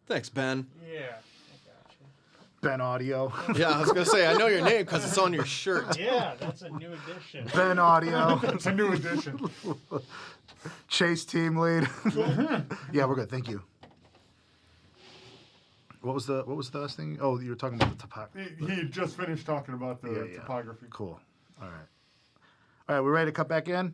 S2: Thanks, Ben.
S4: Yeah. I got
S1: Ben Audio.
S2: Yeah, I was going to say, I know your name because it's on your shirt.
S4: you. Yeah, that's a new addition.
S1: Ben Audio.
S3: It's a new addition.
S1: Chase team lead. Yeah, we're good. Thank you. What was the last thing? Oh, you were talking about the topography.
S3: He just finished talking about the
S1: Yeah.
S3: topography.
S1: Cool. All right. All right, we ready to cut back in?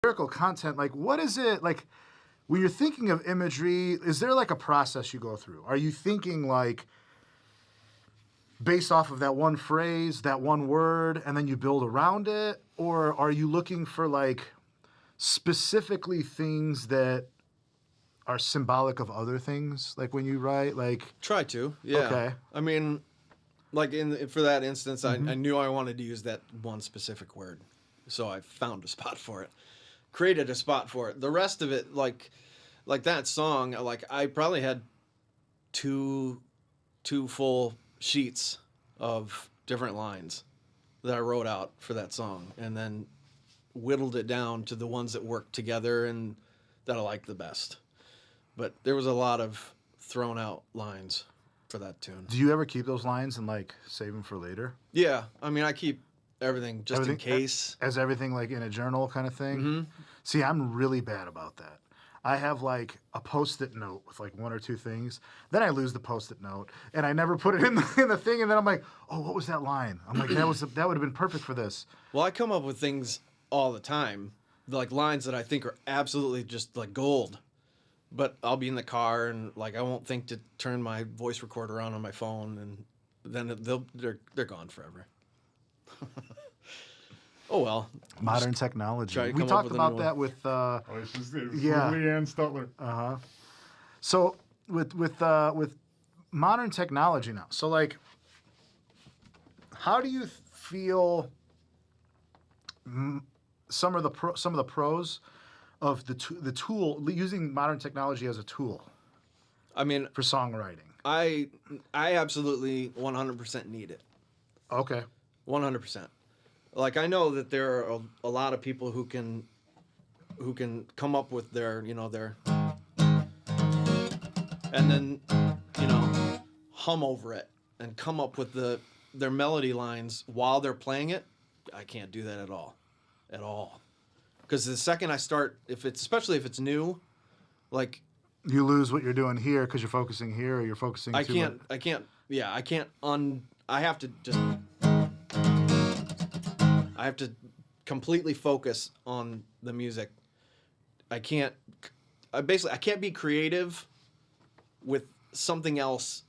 S1: Lyrical content, like what is it like when you're thinking of imagery? Is there like a process you go through? Are you thinking like based off of that one phrase, that one word, and then you build around it? Or are you looking for like specifically things that are symbolic of other things? Like when you write, like,
S2: Try to, yeah.
S1: Okay.
S2: I mean, like for that instance, I knew I wanted to use that one specific word, so I found a spot for it, created a spot for it. The rest of it, like that song, like I probably had two full sheets of different lines that I wrote out for that song, and then whittled it down to the ones that work together and that I like the best. But there was a lot of thrown out lines for that tune.
S1: do you ever keep those lines and like save them for later?
S2: Yeah, I mean, I keep everything just
S1: Everything-
S2: in case.
S1: As everything like in a journal kind of thing?
S2: Mm-hmm.
S1: See, I'm really bad about that. I have like a post-it note with like one or two things. Then I lose the post-it note, and I never put it in the thing. And then I'm like, oh, what was that line? I'm like, that would have been perfect for this.
S2: Well, I come up with things all the time, like lines that I think are absolutely just like gold. But I'll be in the car and like I won't think to turn my voice recorder on my phone, and then they're gone forever. Oh well.
S1: Modern technology.
S2: try to
S1: We
S2: come up
S1: talked
S2: with a
S1: about
S2: new one.
S1: that with.
S3: Oh, it's
S1: Yeah.
S3: Leanne Stutler.
S1: So with modern technology now. So like, how do you feel? Some of the pros of the tool using modern technology as a tool
S2: I mean,
S1: for songwriting.
S2: I absolutely 100% need it.
S1: Okay.
S2: 100%. Like, I know that there are a lot of people who can come up with their, their, and then, hum over it and come up with their melody lines while they're playing it. I can't do that at all. Because the second I start, especially if it's new, like,
S1: you lose what you're doing here because you're focusing here, or you're focusing.
S2: I can't. I have to just. I have to completely focus on the music. I can't be creative with something else.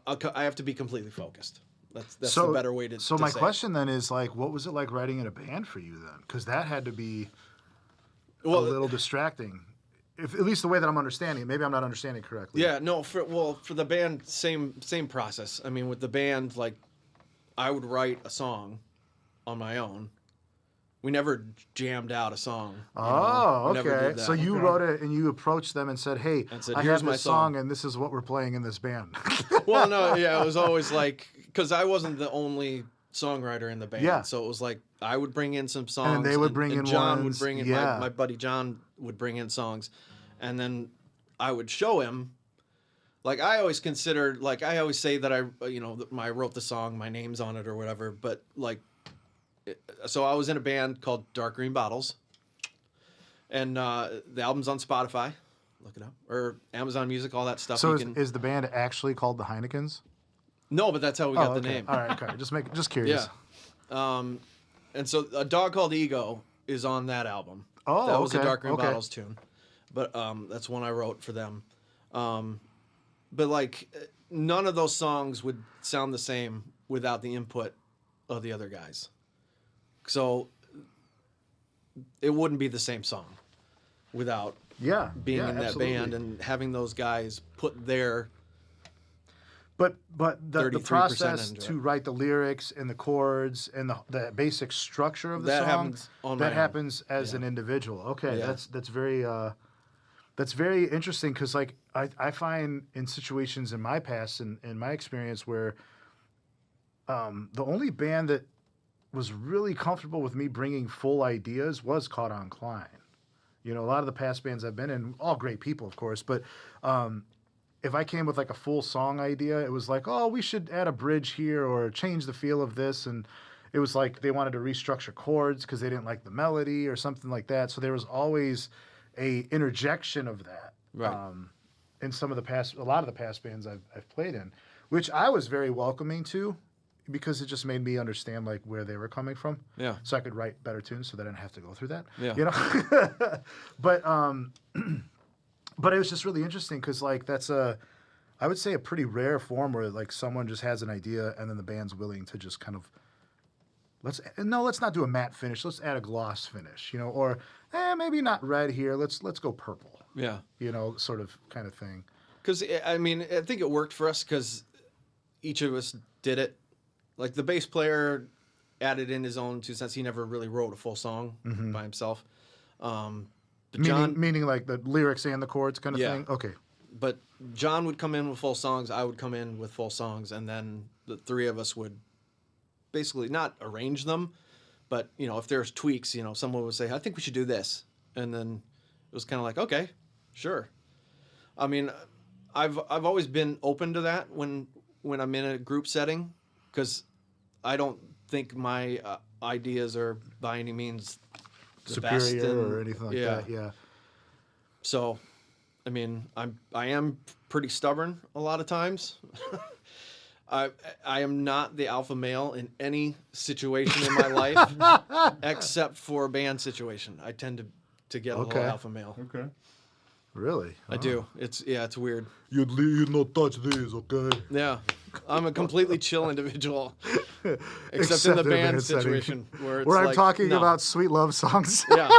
S2: I have to be completely focused. That's the better way to.
S1: So
S2: to
S1: my
S2: say
S1: question then is, like, what was it like writing in a band for you then? Because that had to be a
S2: Well,
S1: little distracting. If, at least the way that I'm understanding it. Maybe I'm not understanding it correctly.
S2: Yeah, no, for the band, same process. I mean, with the band, like, I would write a song on my own. We never jammed out a song.
S1: Oh,
S2: We never
S1: okay.
S2: did that.
S1: So you wrote it and you approached them and said, "Hey,
S2: And said,
S1: I
S2: "Here's
S1: have
S2: my
S1: this
S2: song."
S1: song and this is what we're playing in this band."
S2: Well, no, yeah, it was always like, because I wasn't the only songwriter in the band.
S1: Yeah.
S2: So it was like, I would bring in some songs.
S1: they would bring in
S2: John
S1: ones,
S2: would bring in,
S1: yeah.
S2: my buddy John would bring in songs. And then I would show him. Like, I always considered, like, I always say that I wrote the song, my name's on it or whatever. But, like, so I was in a band called Dark Green Bottles. And the album's on Spotify. Look it up. Or Amazon Music, all that stuff.
S1: So is the band actually called the Heinekens?
S2: No, but that's how we got the
S1: okay.
S2: name.
S1: All right, okay. Just curious.
S2: Yeah. And so A Dog Called Ego is on that album.
S1: Oh,
S2: that was a
S1: okay,
S2: Dark Green
S1: okay.
S2: Bottles tune. But that's one I wrote for them. But, like, none of those songs would sound the same without the input of the other guys. So it wouldn't be the same song without being in that
S1: absolutely.
S2: band and having those guys put their
S1: But the
S2: 33%
S1: process
S2: into
S1: to
S2: it.
S1: write the lyrics and the chords and the basic structure of the
S2: That
S1: song
S2: happens on my own.
S1: happens as
S2: Yeah.
S1: an individual. Okay,
S2: Yeah.
S1: that's very interesting because, like, I find in situations in my past and in my experience where the only band that was really comfortable with me bringing full ideas was Caught on Klein. A lot of the past bands I've been in, all great people, of course, but if I came with, like, a full song idea, it was like, oh, we should add a bridge here or change the feel of this. And it was like they wanted to restructure chords because they didn't like the melody or something like that. So there was always a interjection of that
S2: Right.
S1: in a lot of the past bands I've played in, which I was very welcoming to because it just made me understand, like, where they were coming from.
S2: Yeah.
S1: So I could write better tunes so that I didn't have to go through that.
S2: Yeah.
S1: But it was just really interesting because, like, that's I would say a pretty rare form where, like, someone just has an idea and then the band's willing to just kind of, let's not do a matte finish. Let's add a gloss finish, or maybe not red here. Let's go purple,
S2: Yeah.
S1: sort of kind of thing.
S2: Because, I mean, I think it worked for us because each of us did it. Like, the bass player added in his own 2 cents. He never really wrote a full song by himself. But
S1: Meaning like the lyrics and the chords kind of
S2: Yeah.
S1: thing? Okay.
S2: But John would come in with full songs. I would come in with full songs. And then the three of us would basically not arrange them. But, if there's tweaks, someone would say, I think we should do this. And then it was kind of like, okay, sure. I mean, I've always been open to that when I'm in a group setting, because I don't think my ideas are by any means the best
S1: Superior or anything like that. Yeah.
S2: So, I mean, I am pretty stubborn a lot of times. I am not the alpha male in any situation in my life, except for a band situation. I tend to get a little alpha male.
S3: Okay.
S1: Really?
S2: I do. It's weird.
S1: You not touch these, okay?
S2: Yeah, I'm a completely chill individual, except in the band situation where it's
S1: I'm
S2: like,
S1: talking
S2: no.
S1: about sweet love songs.
S2: Yeah.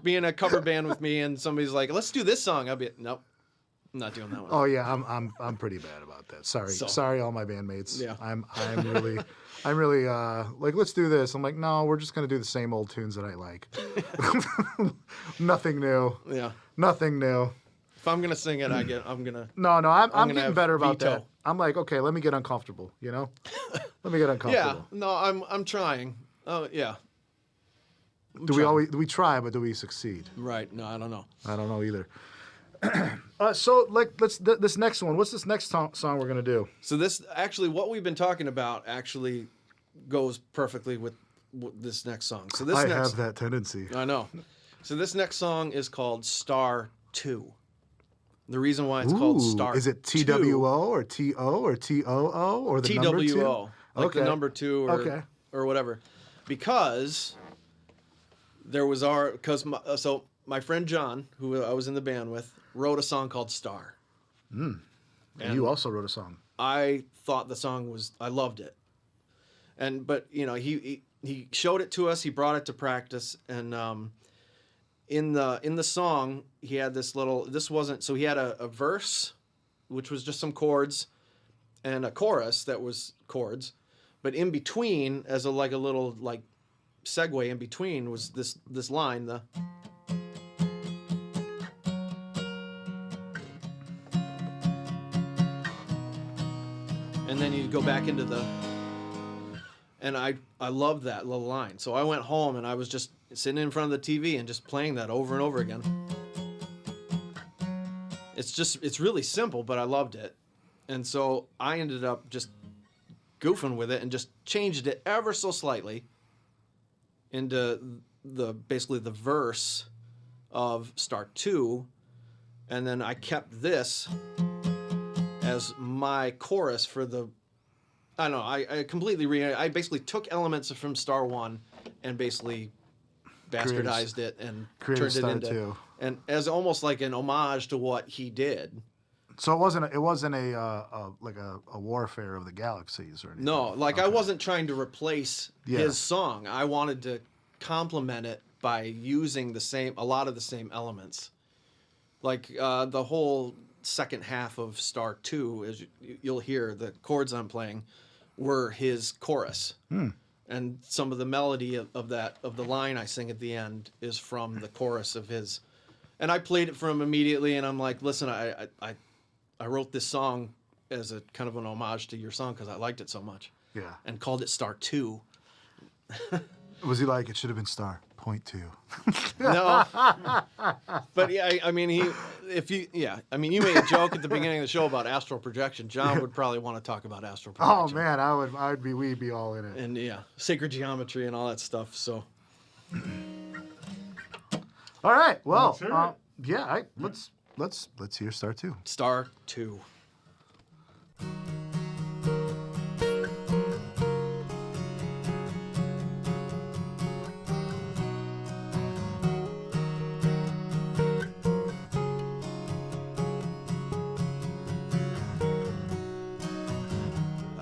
S2: Being a cover band with me and somebody's like, let's do this song. I'll be, nope, I'm not doing that one.
S1: Oh yeah, I'm pretty bad about that. Sorry, all my bandmates.
S2: Yeah.
S1: I'm really like, let's do this. I'm like, no, we're just gonna do the same old tunes that I like. Nothing new.
S2: Yeah.
S1: Nothing new.
S2: If I'm gonna sing it, I'm gonna.
S1: No, I'm
S2: gonna
S1: getting
S2: have
S1: better about
S2: veto.
S1: that. I'm like, okay, let me get uncomfortable. You know, let me get uncomfortable.
S2: Yeah, no, I'm trying. Oh yeah.
S1: Do we try, but do we succeed?
S2: Right. No, I don't know.
S1: I don't know either. So like, this next one. What's this next song we're gonna do?
S2: So this actually, what we've been talking about actually goes perfectly with this next song. So this
S1: I
S2: next,
S1: have that tendency.
S2: I know. So this next song is called Star 2. The reason why it's called Star
S1: Is it
S2: 2,
S1: TWO or TO or TOO or the number 2?
S2: TWO, like the number 2 or whatever. Because there was my friend John, who I was in the band with, wrote a song called Star.
S1: And you also wrote a song.
S2: I thought the song I loved it. But you know, he showed it to us, he brought it to practice, and in the song he had he had a verse, which was just some chords, and a chorus that was chords, but in between, as a little segue in between, was this line, and then you go back into and I loved that little line. So I went home and I was just sitting in front of the TV and just playing that over and over again. It's really simple, but I loved it. And so I ended up just goofing with it and just changed it ever so slightly into basically the verse of Star 2. And then I kept this as my chorus for I don't know, I completely I basically took elements from Star 1 and basally bastardized it and turned it
S1: Star
S2: into
S1: 2.
S2: and as almost like an homage to what he did.
S1: So it wasn't a warfare of the galaxies or anything.
S2: No, I wasn't trying to replace
S1: Yeah.
S2: his song. I wanted to complement it by using a lot of the same elements. Like the whole second half of Star 2, as you'll hear, the chords I'm playing were his chorus. And some of the melody of the line I sing at the end is from the chorus of his. And I played it for him immediately, and I'm like, listen, I wrote this song as a kind of an homage to your song because I liked it so much.
S1: Yeah.
S2: And called it Star 2.
S1: Was he like, it should have been Star 0.2?
S2: No. But yeah, I mean, you made a joke at the beginning of the show about astral projection. John would probably want to talk about astral projection.
S1: Oh man, we'd be all in it.
S2: And yeah, sacred geometry and all that stuff. So.
S1: All right. Well,
S3: Let's hear it.
S1: let's hear Star 2.
S2: Star 2.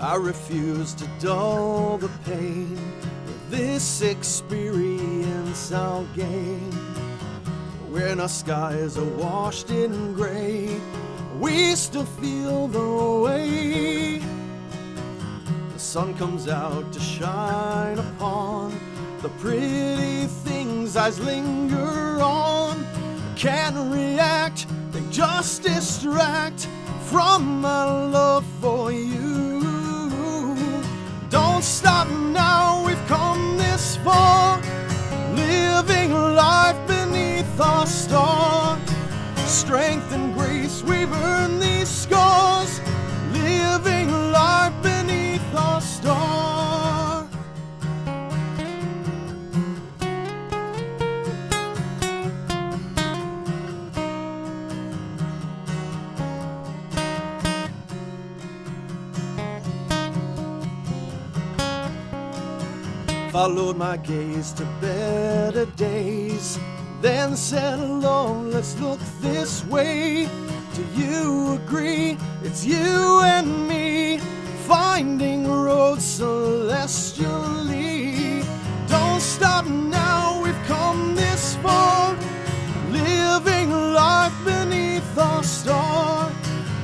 S2: I refuse to dull the pain of this experience I'll gain. When our skies are washed in gray, we still feel the way. The sun comes out to shine upon the pretty things eyes linger on. Can't react, they just distract from my love for you. Don't stop now, we've come this far, living life beneath our star. Strength and grace, we've earned these scars, living life beneath our star. Followed my gaze to better days, then said alone, let's look this way. Do you agree? It's you and me, finding roads celestially. Don't stop now, we've come this far, living life beneath our star.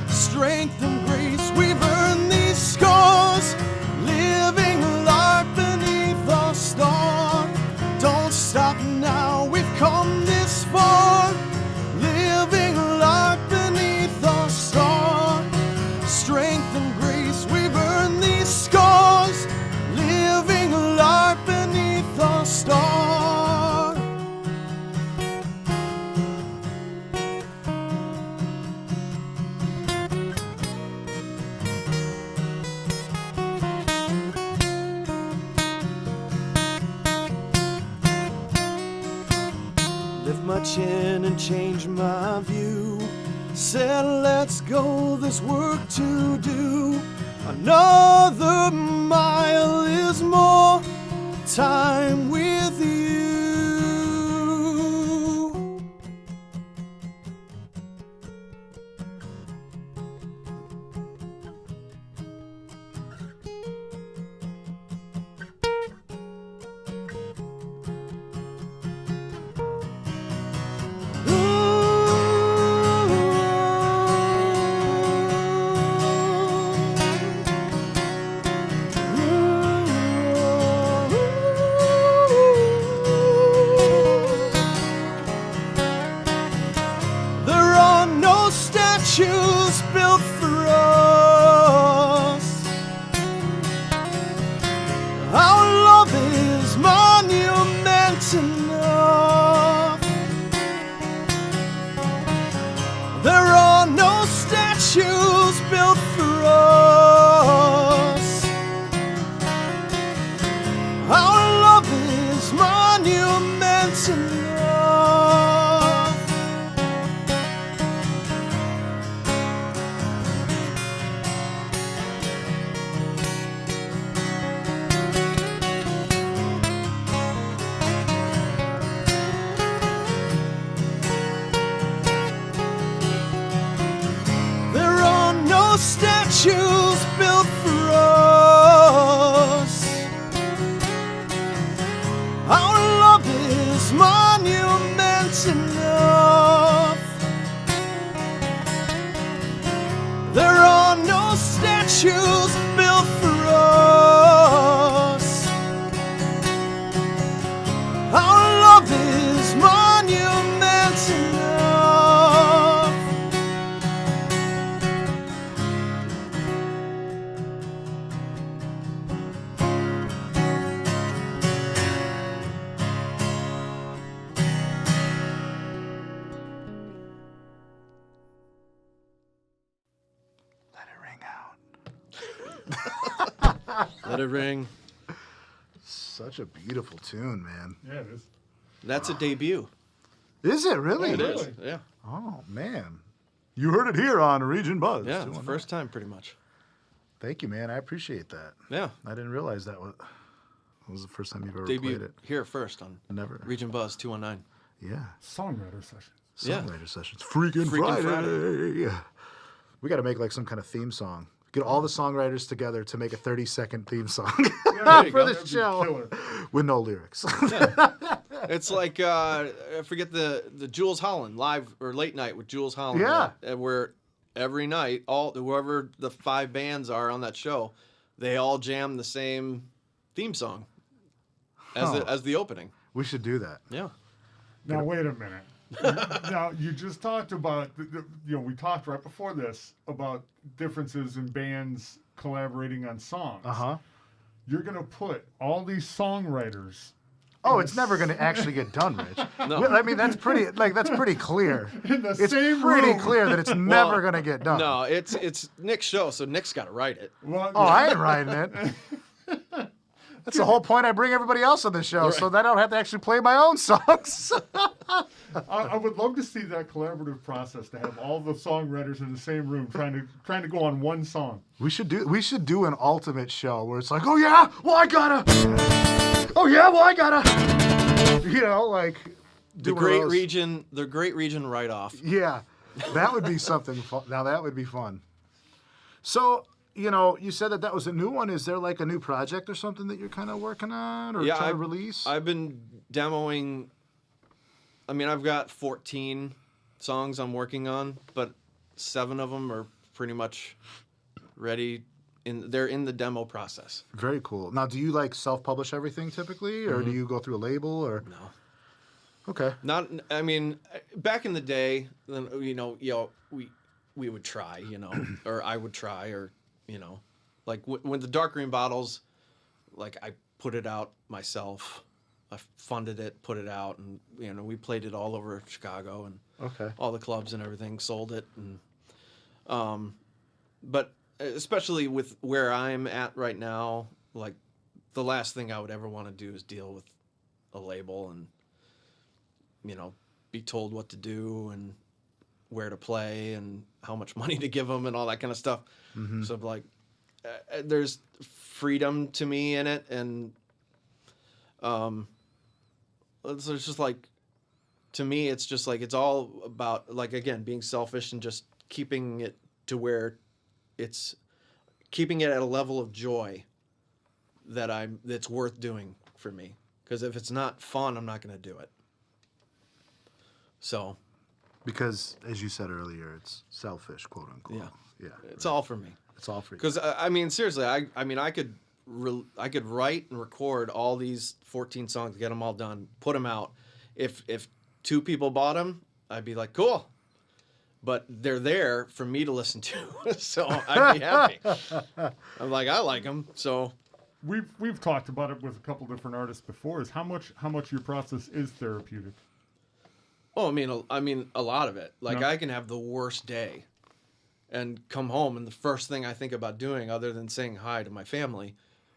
S2: Strength and grace, we've earned these scars, living life beneath our star. Don't stop now, we've come this far, living life beneath reaching and changed my view. Said, let's go, there's work to do. Another mile is more time with you. Statues built for us. Our love is monument enough. There are no statues built for us. Our love is monument enough. Statues built for us. Our love is monument enough. There are no statues built for us. Our love is monument enough. Let it ring.
S1: Such a beautiful tune, man.
S3: Yeah, it is.
S2: That's a debut.
S1: Is it really?
S2: It is.
S3: Really?
S2: Yeah.
S1: Oh, man. You heard it here on Region Buzz.
S2: Yeah, it's the
S1: 219.
S2: first time pretty much.
S1: Thank you, man. I appreciate that.
S2: Yeah.
S1: I didn't realize that was the first time you've ever
S2: Debut
S1: played it.
S2: here first on
S1: Never.
S2: Region Buzz 219.
S1: Yeah.
S3: Songwriter Sessions.
S2: Yeah.
S1: Songwriter Sessions. Freakin'
S2: Freakin'
S1: Friday. We got to make like some kind of theme song. Get all the songwriters together to make a 30-second theme song
S2: There you
S1: for
S2: go.
S1: the
S3: That'd be
S1: show
S3: killer.
S1: with no lyrics.
S2: It's like I forget the Jules Holland live or late night with Jules Holland.
S1: Yeah.
S2: Where every night whoever the 5 bands are on that show, they all jam the same theme song as the opening.
S1: We should do that.
S2: Yeah.
S3: Now, wait a minute. Now, you just talked about, we talked right before this about differences in bands collaborating on songs.
S1: Uh-huh.
S3: You're going to put all these songwriters.
S1: Oh, it's never going to actually get done, Rich.
S2: No.
S1: I mean, that's pretty clear.
S3: In the
S1: It's
S3: same
S1: pretty
S3: room.
S1: clear that it's never going to get done.
S2: No, it's Nick's show, so Nick's got to write it.
S3: Well,
S1: Oh, I ain't writing it. That's the whole point. I bring everybody else on the show, so that I don't have to actually play my own songs.
S3: I would love to see that collaborative process, to have all the songwriters in the same room trying to go on one song.
S1: We should do an ultimate show where it's like, oh yeah, well I gotta, oh yeah, well I gotta, like
S2: The
S1: do one of
S2: Great
S1: those.
S2: Region write-off.
S1: Yeah, that would be something fun. Now that would be fun. So, you said that was a new one. Is there like a new project or something that you're kind of working on or trying to release?
S2: I've been demoing. I mean, I've got 14 songs I'm working on, but 7 of them are pretty much ready. They're in the demo process.
S1: Very cool. Now, do you like self-publish everything typically, or do you go through a label, or?
S2: No.
S1: Okay.
S2: Not. I mean, back in the day, then we would try, or I would try, or like when the Dark Green Bottles, like I put it out myself. I funded it, put it out, and we played it all over Chicago and
S1: Okay.
S2: all the clubs and everything. Sold it, and but especially with where I'm at right now, like the last thing I would ever want to do is deal with a label and be told what to do and where to play and how much money to give them and all that kind of stuff. So like, there's freedom to me in it, and it's just like, to me, it's just like, it's all about, like, again, being selfish and just keeping it to where it's keeping it at a level of joy that's worth doing for me. Because if it's not fun, I'm not going to do it. So,
S1: Because, as you said earlier, it's selfish, quote unquote.
S2: Yeah.
S1: Yeah.
S2: it's all for me.
S1: It's all for you.
S2: Because I mean, seriously, I mean, I could write and record all these 14 songs, get them all done, put them out. If 2 people bought them, I'd be like, cool. But they're there for me to listen to, so I'd be happy. I'm like, I like them, so.
S3: We've talked about it with a couple different artists before. Is how much your process is therapeutic?
S2: Oh, I mean, a lot of it. Like,
S3: No.
S2: I can have the worst day, and come home, and the first thing I think about doing, other than saying hi to my family,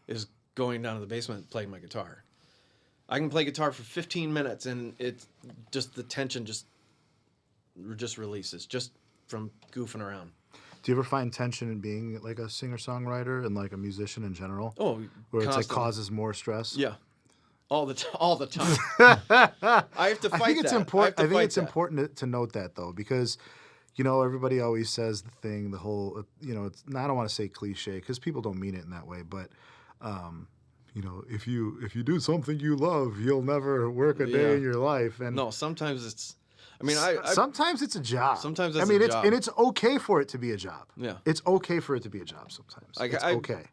S2: is going down to the basement and playing my guitar. I can play guitar for 15 minutes, and it's just the tension just releases just from goofing around.
S1: Do you ever find tension in being like a singer-songwriter and like a musician in general?
S2: Oh,
S1: where it's like
S2: constantly.
S1: causes more stress?
S2: Yeah, all the time. I have to fight
S1: I think it's
S2: that.
S1: important. I
S2: have to
S1: think
S2: fight
S1: it's
S2: that.
S1: important to note that though, because you know everybody always says the whole you know, it's I don't want to say cliche because people don't mean it in that way, but you know, if you do something you love, you'll never work a day
S2: Yeah.
S1: in your life. And
S2: No, sometimes it's. I mean,
S1: sometimes it's a job.
S2: Sometimes
S1: I
S2: it's
S1: mean,
S2: a
S1: it's
S2: job.
S1: and it's okay for it to be a job.
S2: Yeah.
S1: It's okay for it to be a job sometimes.
S2: Like,
S1: it's
S2: I-
S1: okay.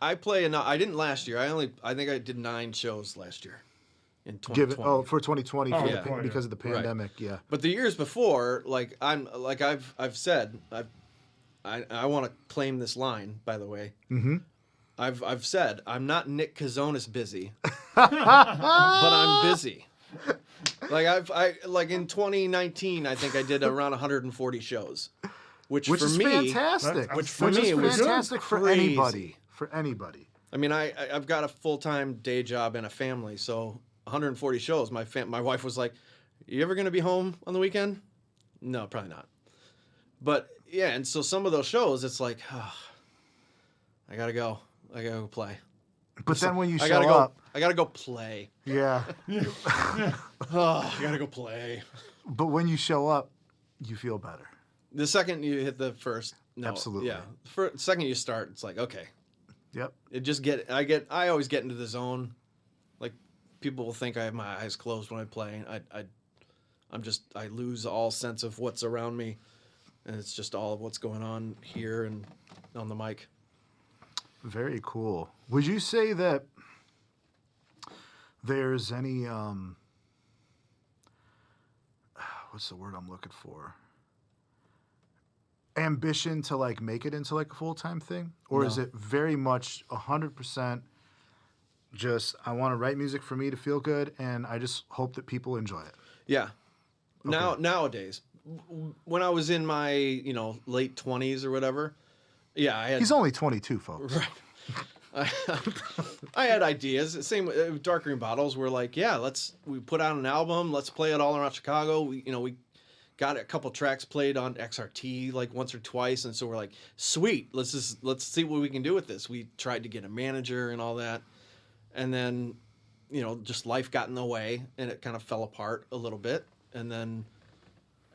S2: I play enough. I didn't last year. I think I did 9 shows last year in 2020.
S1: Give it for 2020
S3: Oh,
S1: for
S3: yeah.
S1: because of the
S2: Right.
S1: pandemic. Yeah.
S2: But the years before, like I've said, I want to claim this line, by the way.
S1: Mm-hmm.
S2: I've said I'm not Nick Kazonis busy, but I'm busy. Like in 2019, I think I did around 140 shows, which for
S1: is
S2: me,
S1: fantastic.
S3: That's-
S2: which for
S1: Which
S2: me
S1: is
S2: was
S1: fantastic for
S2: crazy.
S1: anybody. For anybody.
S2: I mean, I've got a full-time day job and a family, so 140 shows. My wife was like, "You ever gonna be home on the weekend?" No, probably not. But yeah, and so some of those shows, it's like, I gotta go play.
S1: But then when you
S2: I
S1: show
S2: gotta go.
S1: up,
S2: I gotta go play.
S1: yeah.
S2: I gotta go play.
S1: But when you show up, you feel better.
S2: The second you hit the first note,
S1: Absolutely.
S2: yeah. Second you start, it's like, okay.
S1: Yep.
S2: I always get into the zone. Like, people will think I have my eyes closed when I play. I lose all sense of what's around me, and it's just all of what's going on here and on the mic.
S1: Very cool. Would you say that there's any what's the word I'm looking for? Ambition to like make it into like a full-time thing? Or is
S2: No.
S1: it very much 100% just I want to write music for me to feel good and I just hope that people enjoy it?
S2: Yeah. Nowadays, when I was in my late 20s or whatever, yeah, I had.
S1: He's only 22, folks.
S2: Right. I had ideas. Same with Dark Green Bottles. We're like, yeah, we put out an album. Let's play it all around Chicago. We got a couple tracks played on XRT like once or twice, and so we're like, sweet. Let's see what we can do with this. We tried to get a manager and all that, and then, just life got in the way, and it kind of fell apart a little bit. And then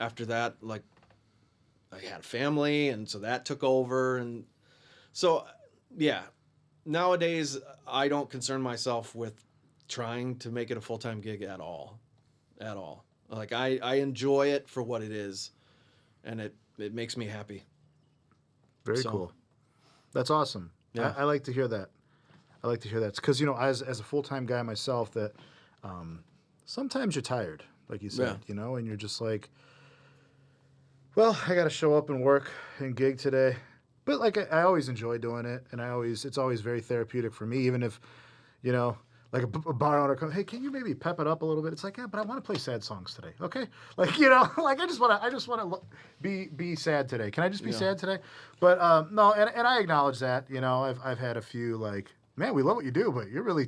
S2: after that, like, I had a family, and so that took over, and so yeah. Nowadays, I don't concern myself with trying to make it a full-time gig at all. Like, I enjoy it for what it is, and it makes me happy.
S1: Very
S2: So-
S1: cool. That's awesome.
S2: Yeah.
S1: I like to hear that. I like to hear that because as a full-time guy myself, that sometimes you're tired, like you said, and you're just like, well, I got to show up and work and gig today. But like I always enjoy doing it, and it's always very therapeutic for me, even if, like a bar owner comes, hey, can you maybe pep it up a little bit? It's like, yeah, but I want to play sad songs today, okay? Like like I just want to be sad today. Can I just be sad today? But no, and I acknowledge that. I've had a few like, man, we love what you do, but you're really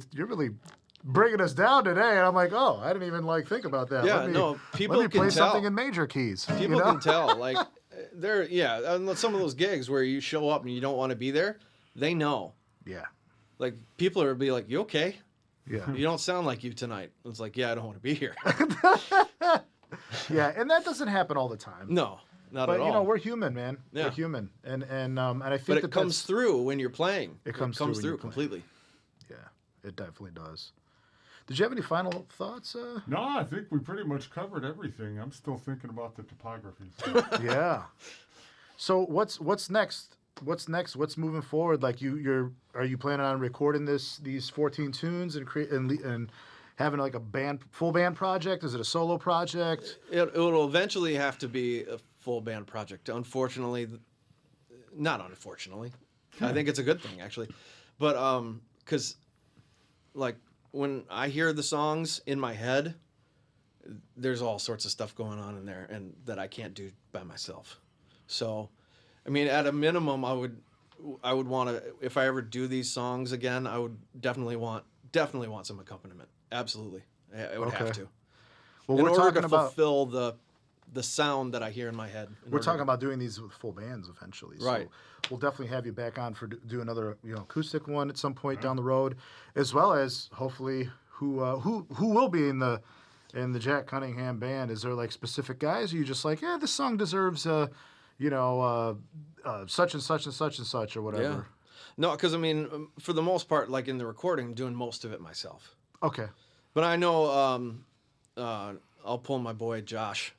S1: bringing us down today, and I'm like, oh, I didn't even like think about that.
S2: Yeah, no, people
S1: let me
S2: can
S1: play
S2: tell.
S1: something in major keys.
S2: People
S1: you know?
S2: can tell. Like, on some of those gigs where you show up and you don't want to be there, they know.
S1: Yeah,
S2: Like, people are be like, "You okay?
S1: yeah,
S2: You don't sound like you tonight." It's like, yeah, I don't want to be here.
S1: yeah, and that doesn't happen all the time.
S2: No, not
S1: But
S2: at all.
S1: you know, we're human, man.
S2: Yeah.
S1: We're human, and I think
S2: but it
S1: that
S2: comes
S1: that's-
S2: through when you're playing.
S1: It comes through when you're playing.
S2: completely.
S1: Yeah, it definitely does. Did you have any final thoughts?
S3: No, I think we pretty much covered everything. I'm still thinking about the topography.
S1: Yeah. So what's next? What's next? What's moving forward? Like are you planning on recording these 14 tunes and and having like a full band project? Is it a solo project?
S2: It'll eventually have to be a full band project. Unfortunately, not unfortunately. I think it's a good thing actually, but because like when I hear the songs in my head, there's all sorts of stuff going on in there and that I can't do by myself. So, I mean, at a minimum, I would want to, if I ever do these songs again, I would definitely want some accompaniment. Absolutely, I would have to.
S1: Well,
S2: in
S1: we're
S2: order
S1: talking
S2: to
S1: about
S2: fulfill the sound that I hear in my head.
S1: we're talking about doing these with full bands eventually. So
S2: Right.
S1: we'll definitely have you back on for do another acoustic one at some point down the road, as well as hopefully who will be in the Jack Cunningham band. Is there like specific guys? Or are you just like, yeah, this song deserves such and such and such and such or whatever?
S2: Yeah. No, because I mean, for the most part, like in the recording, I'm doing most of it myself.
S1: Okay.
S2: But I know I'll pull my boy Josh.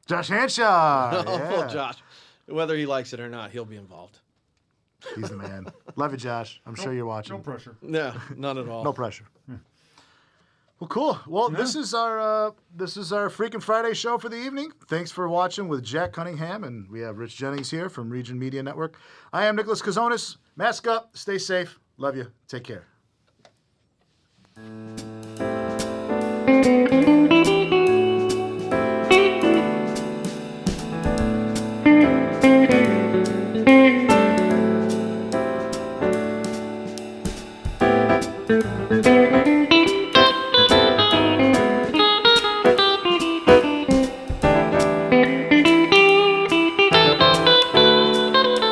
S1: Josh Hanshaw.
S2: I'll pull
S1: Yeah.
S2: Josh. Whether he likes it or not, he'll be involved.
S1: He's the man. Love you, Josh. I'm sure you're watching.
S3: No pressure.
S2: No, none at all.
S1: No pressure. Well, cool. Well, this is our Freakin Friday show for the evening. Thanks for watching with Jack Cunningham, and we have Rich Jennings here from Region Media Network. I am Nicholas Kazonis. Mask up. Stay safe. Love you. Take care.
S5: Thank you.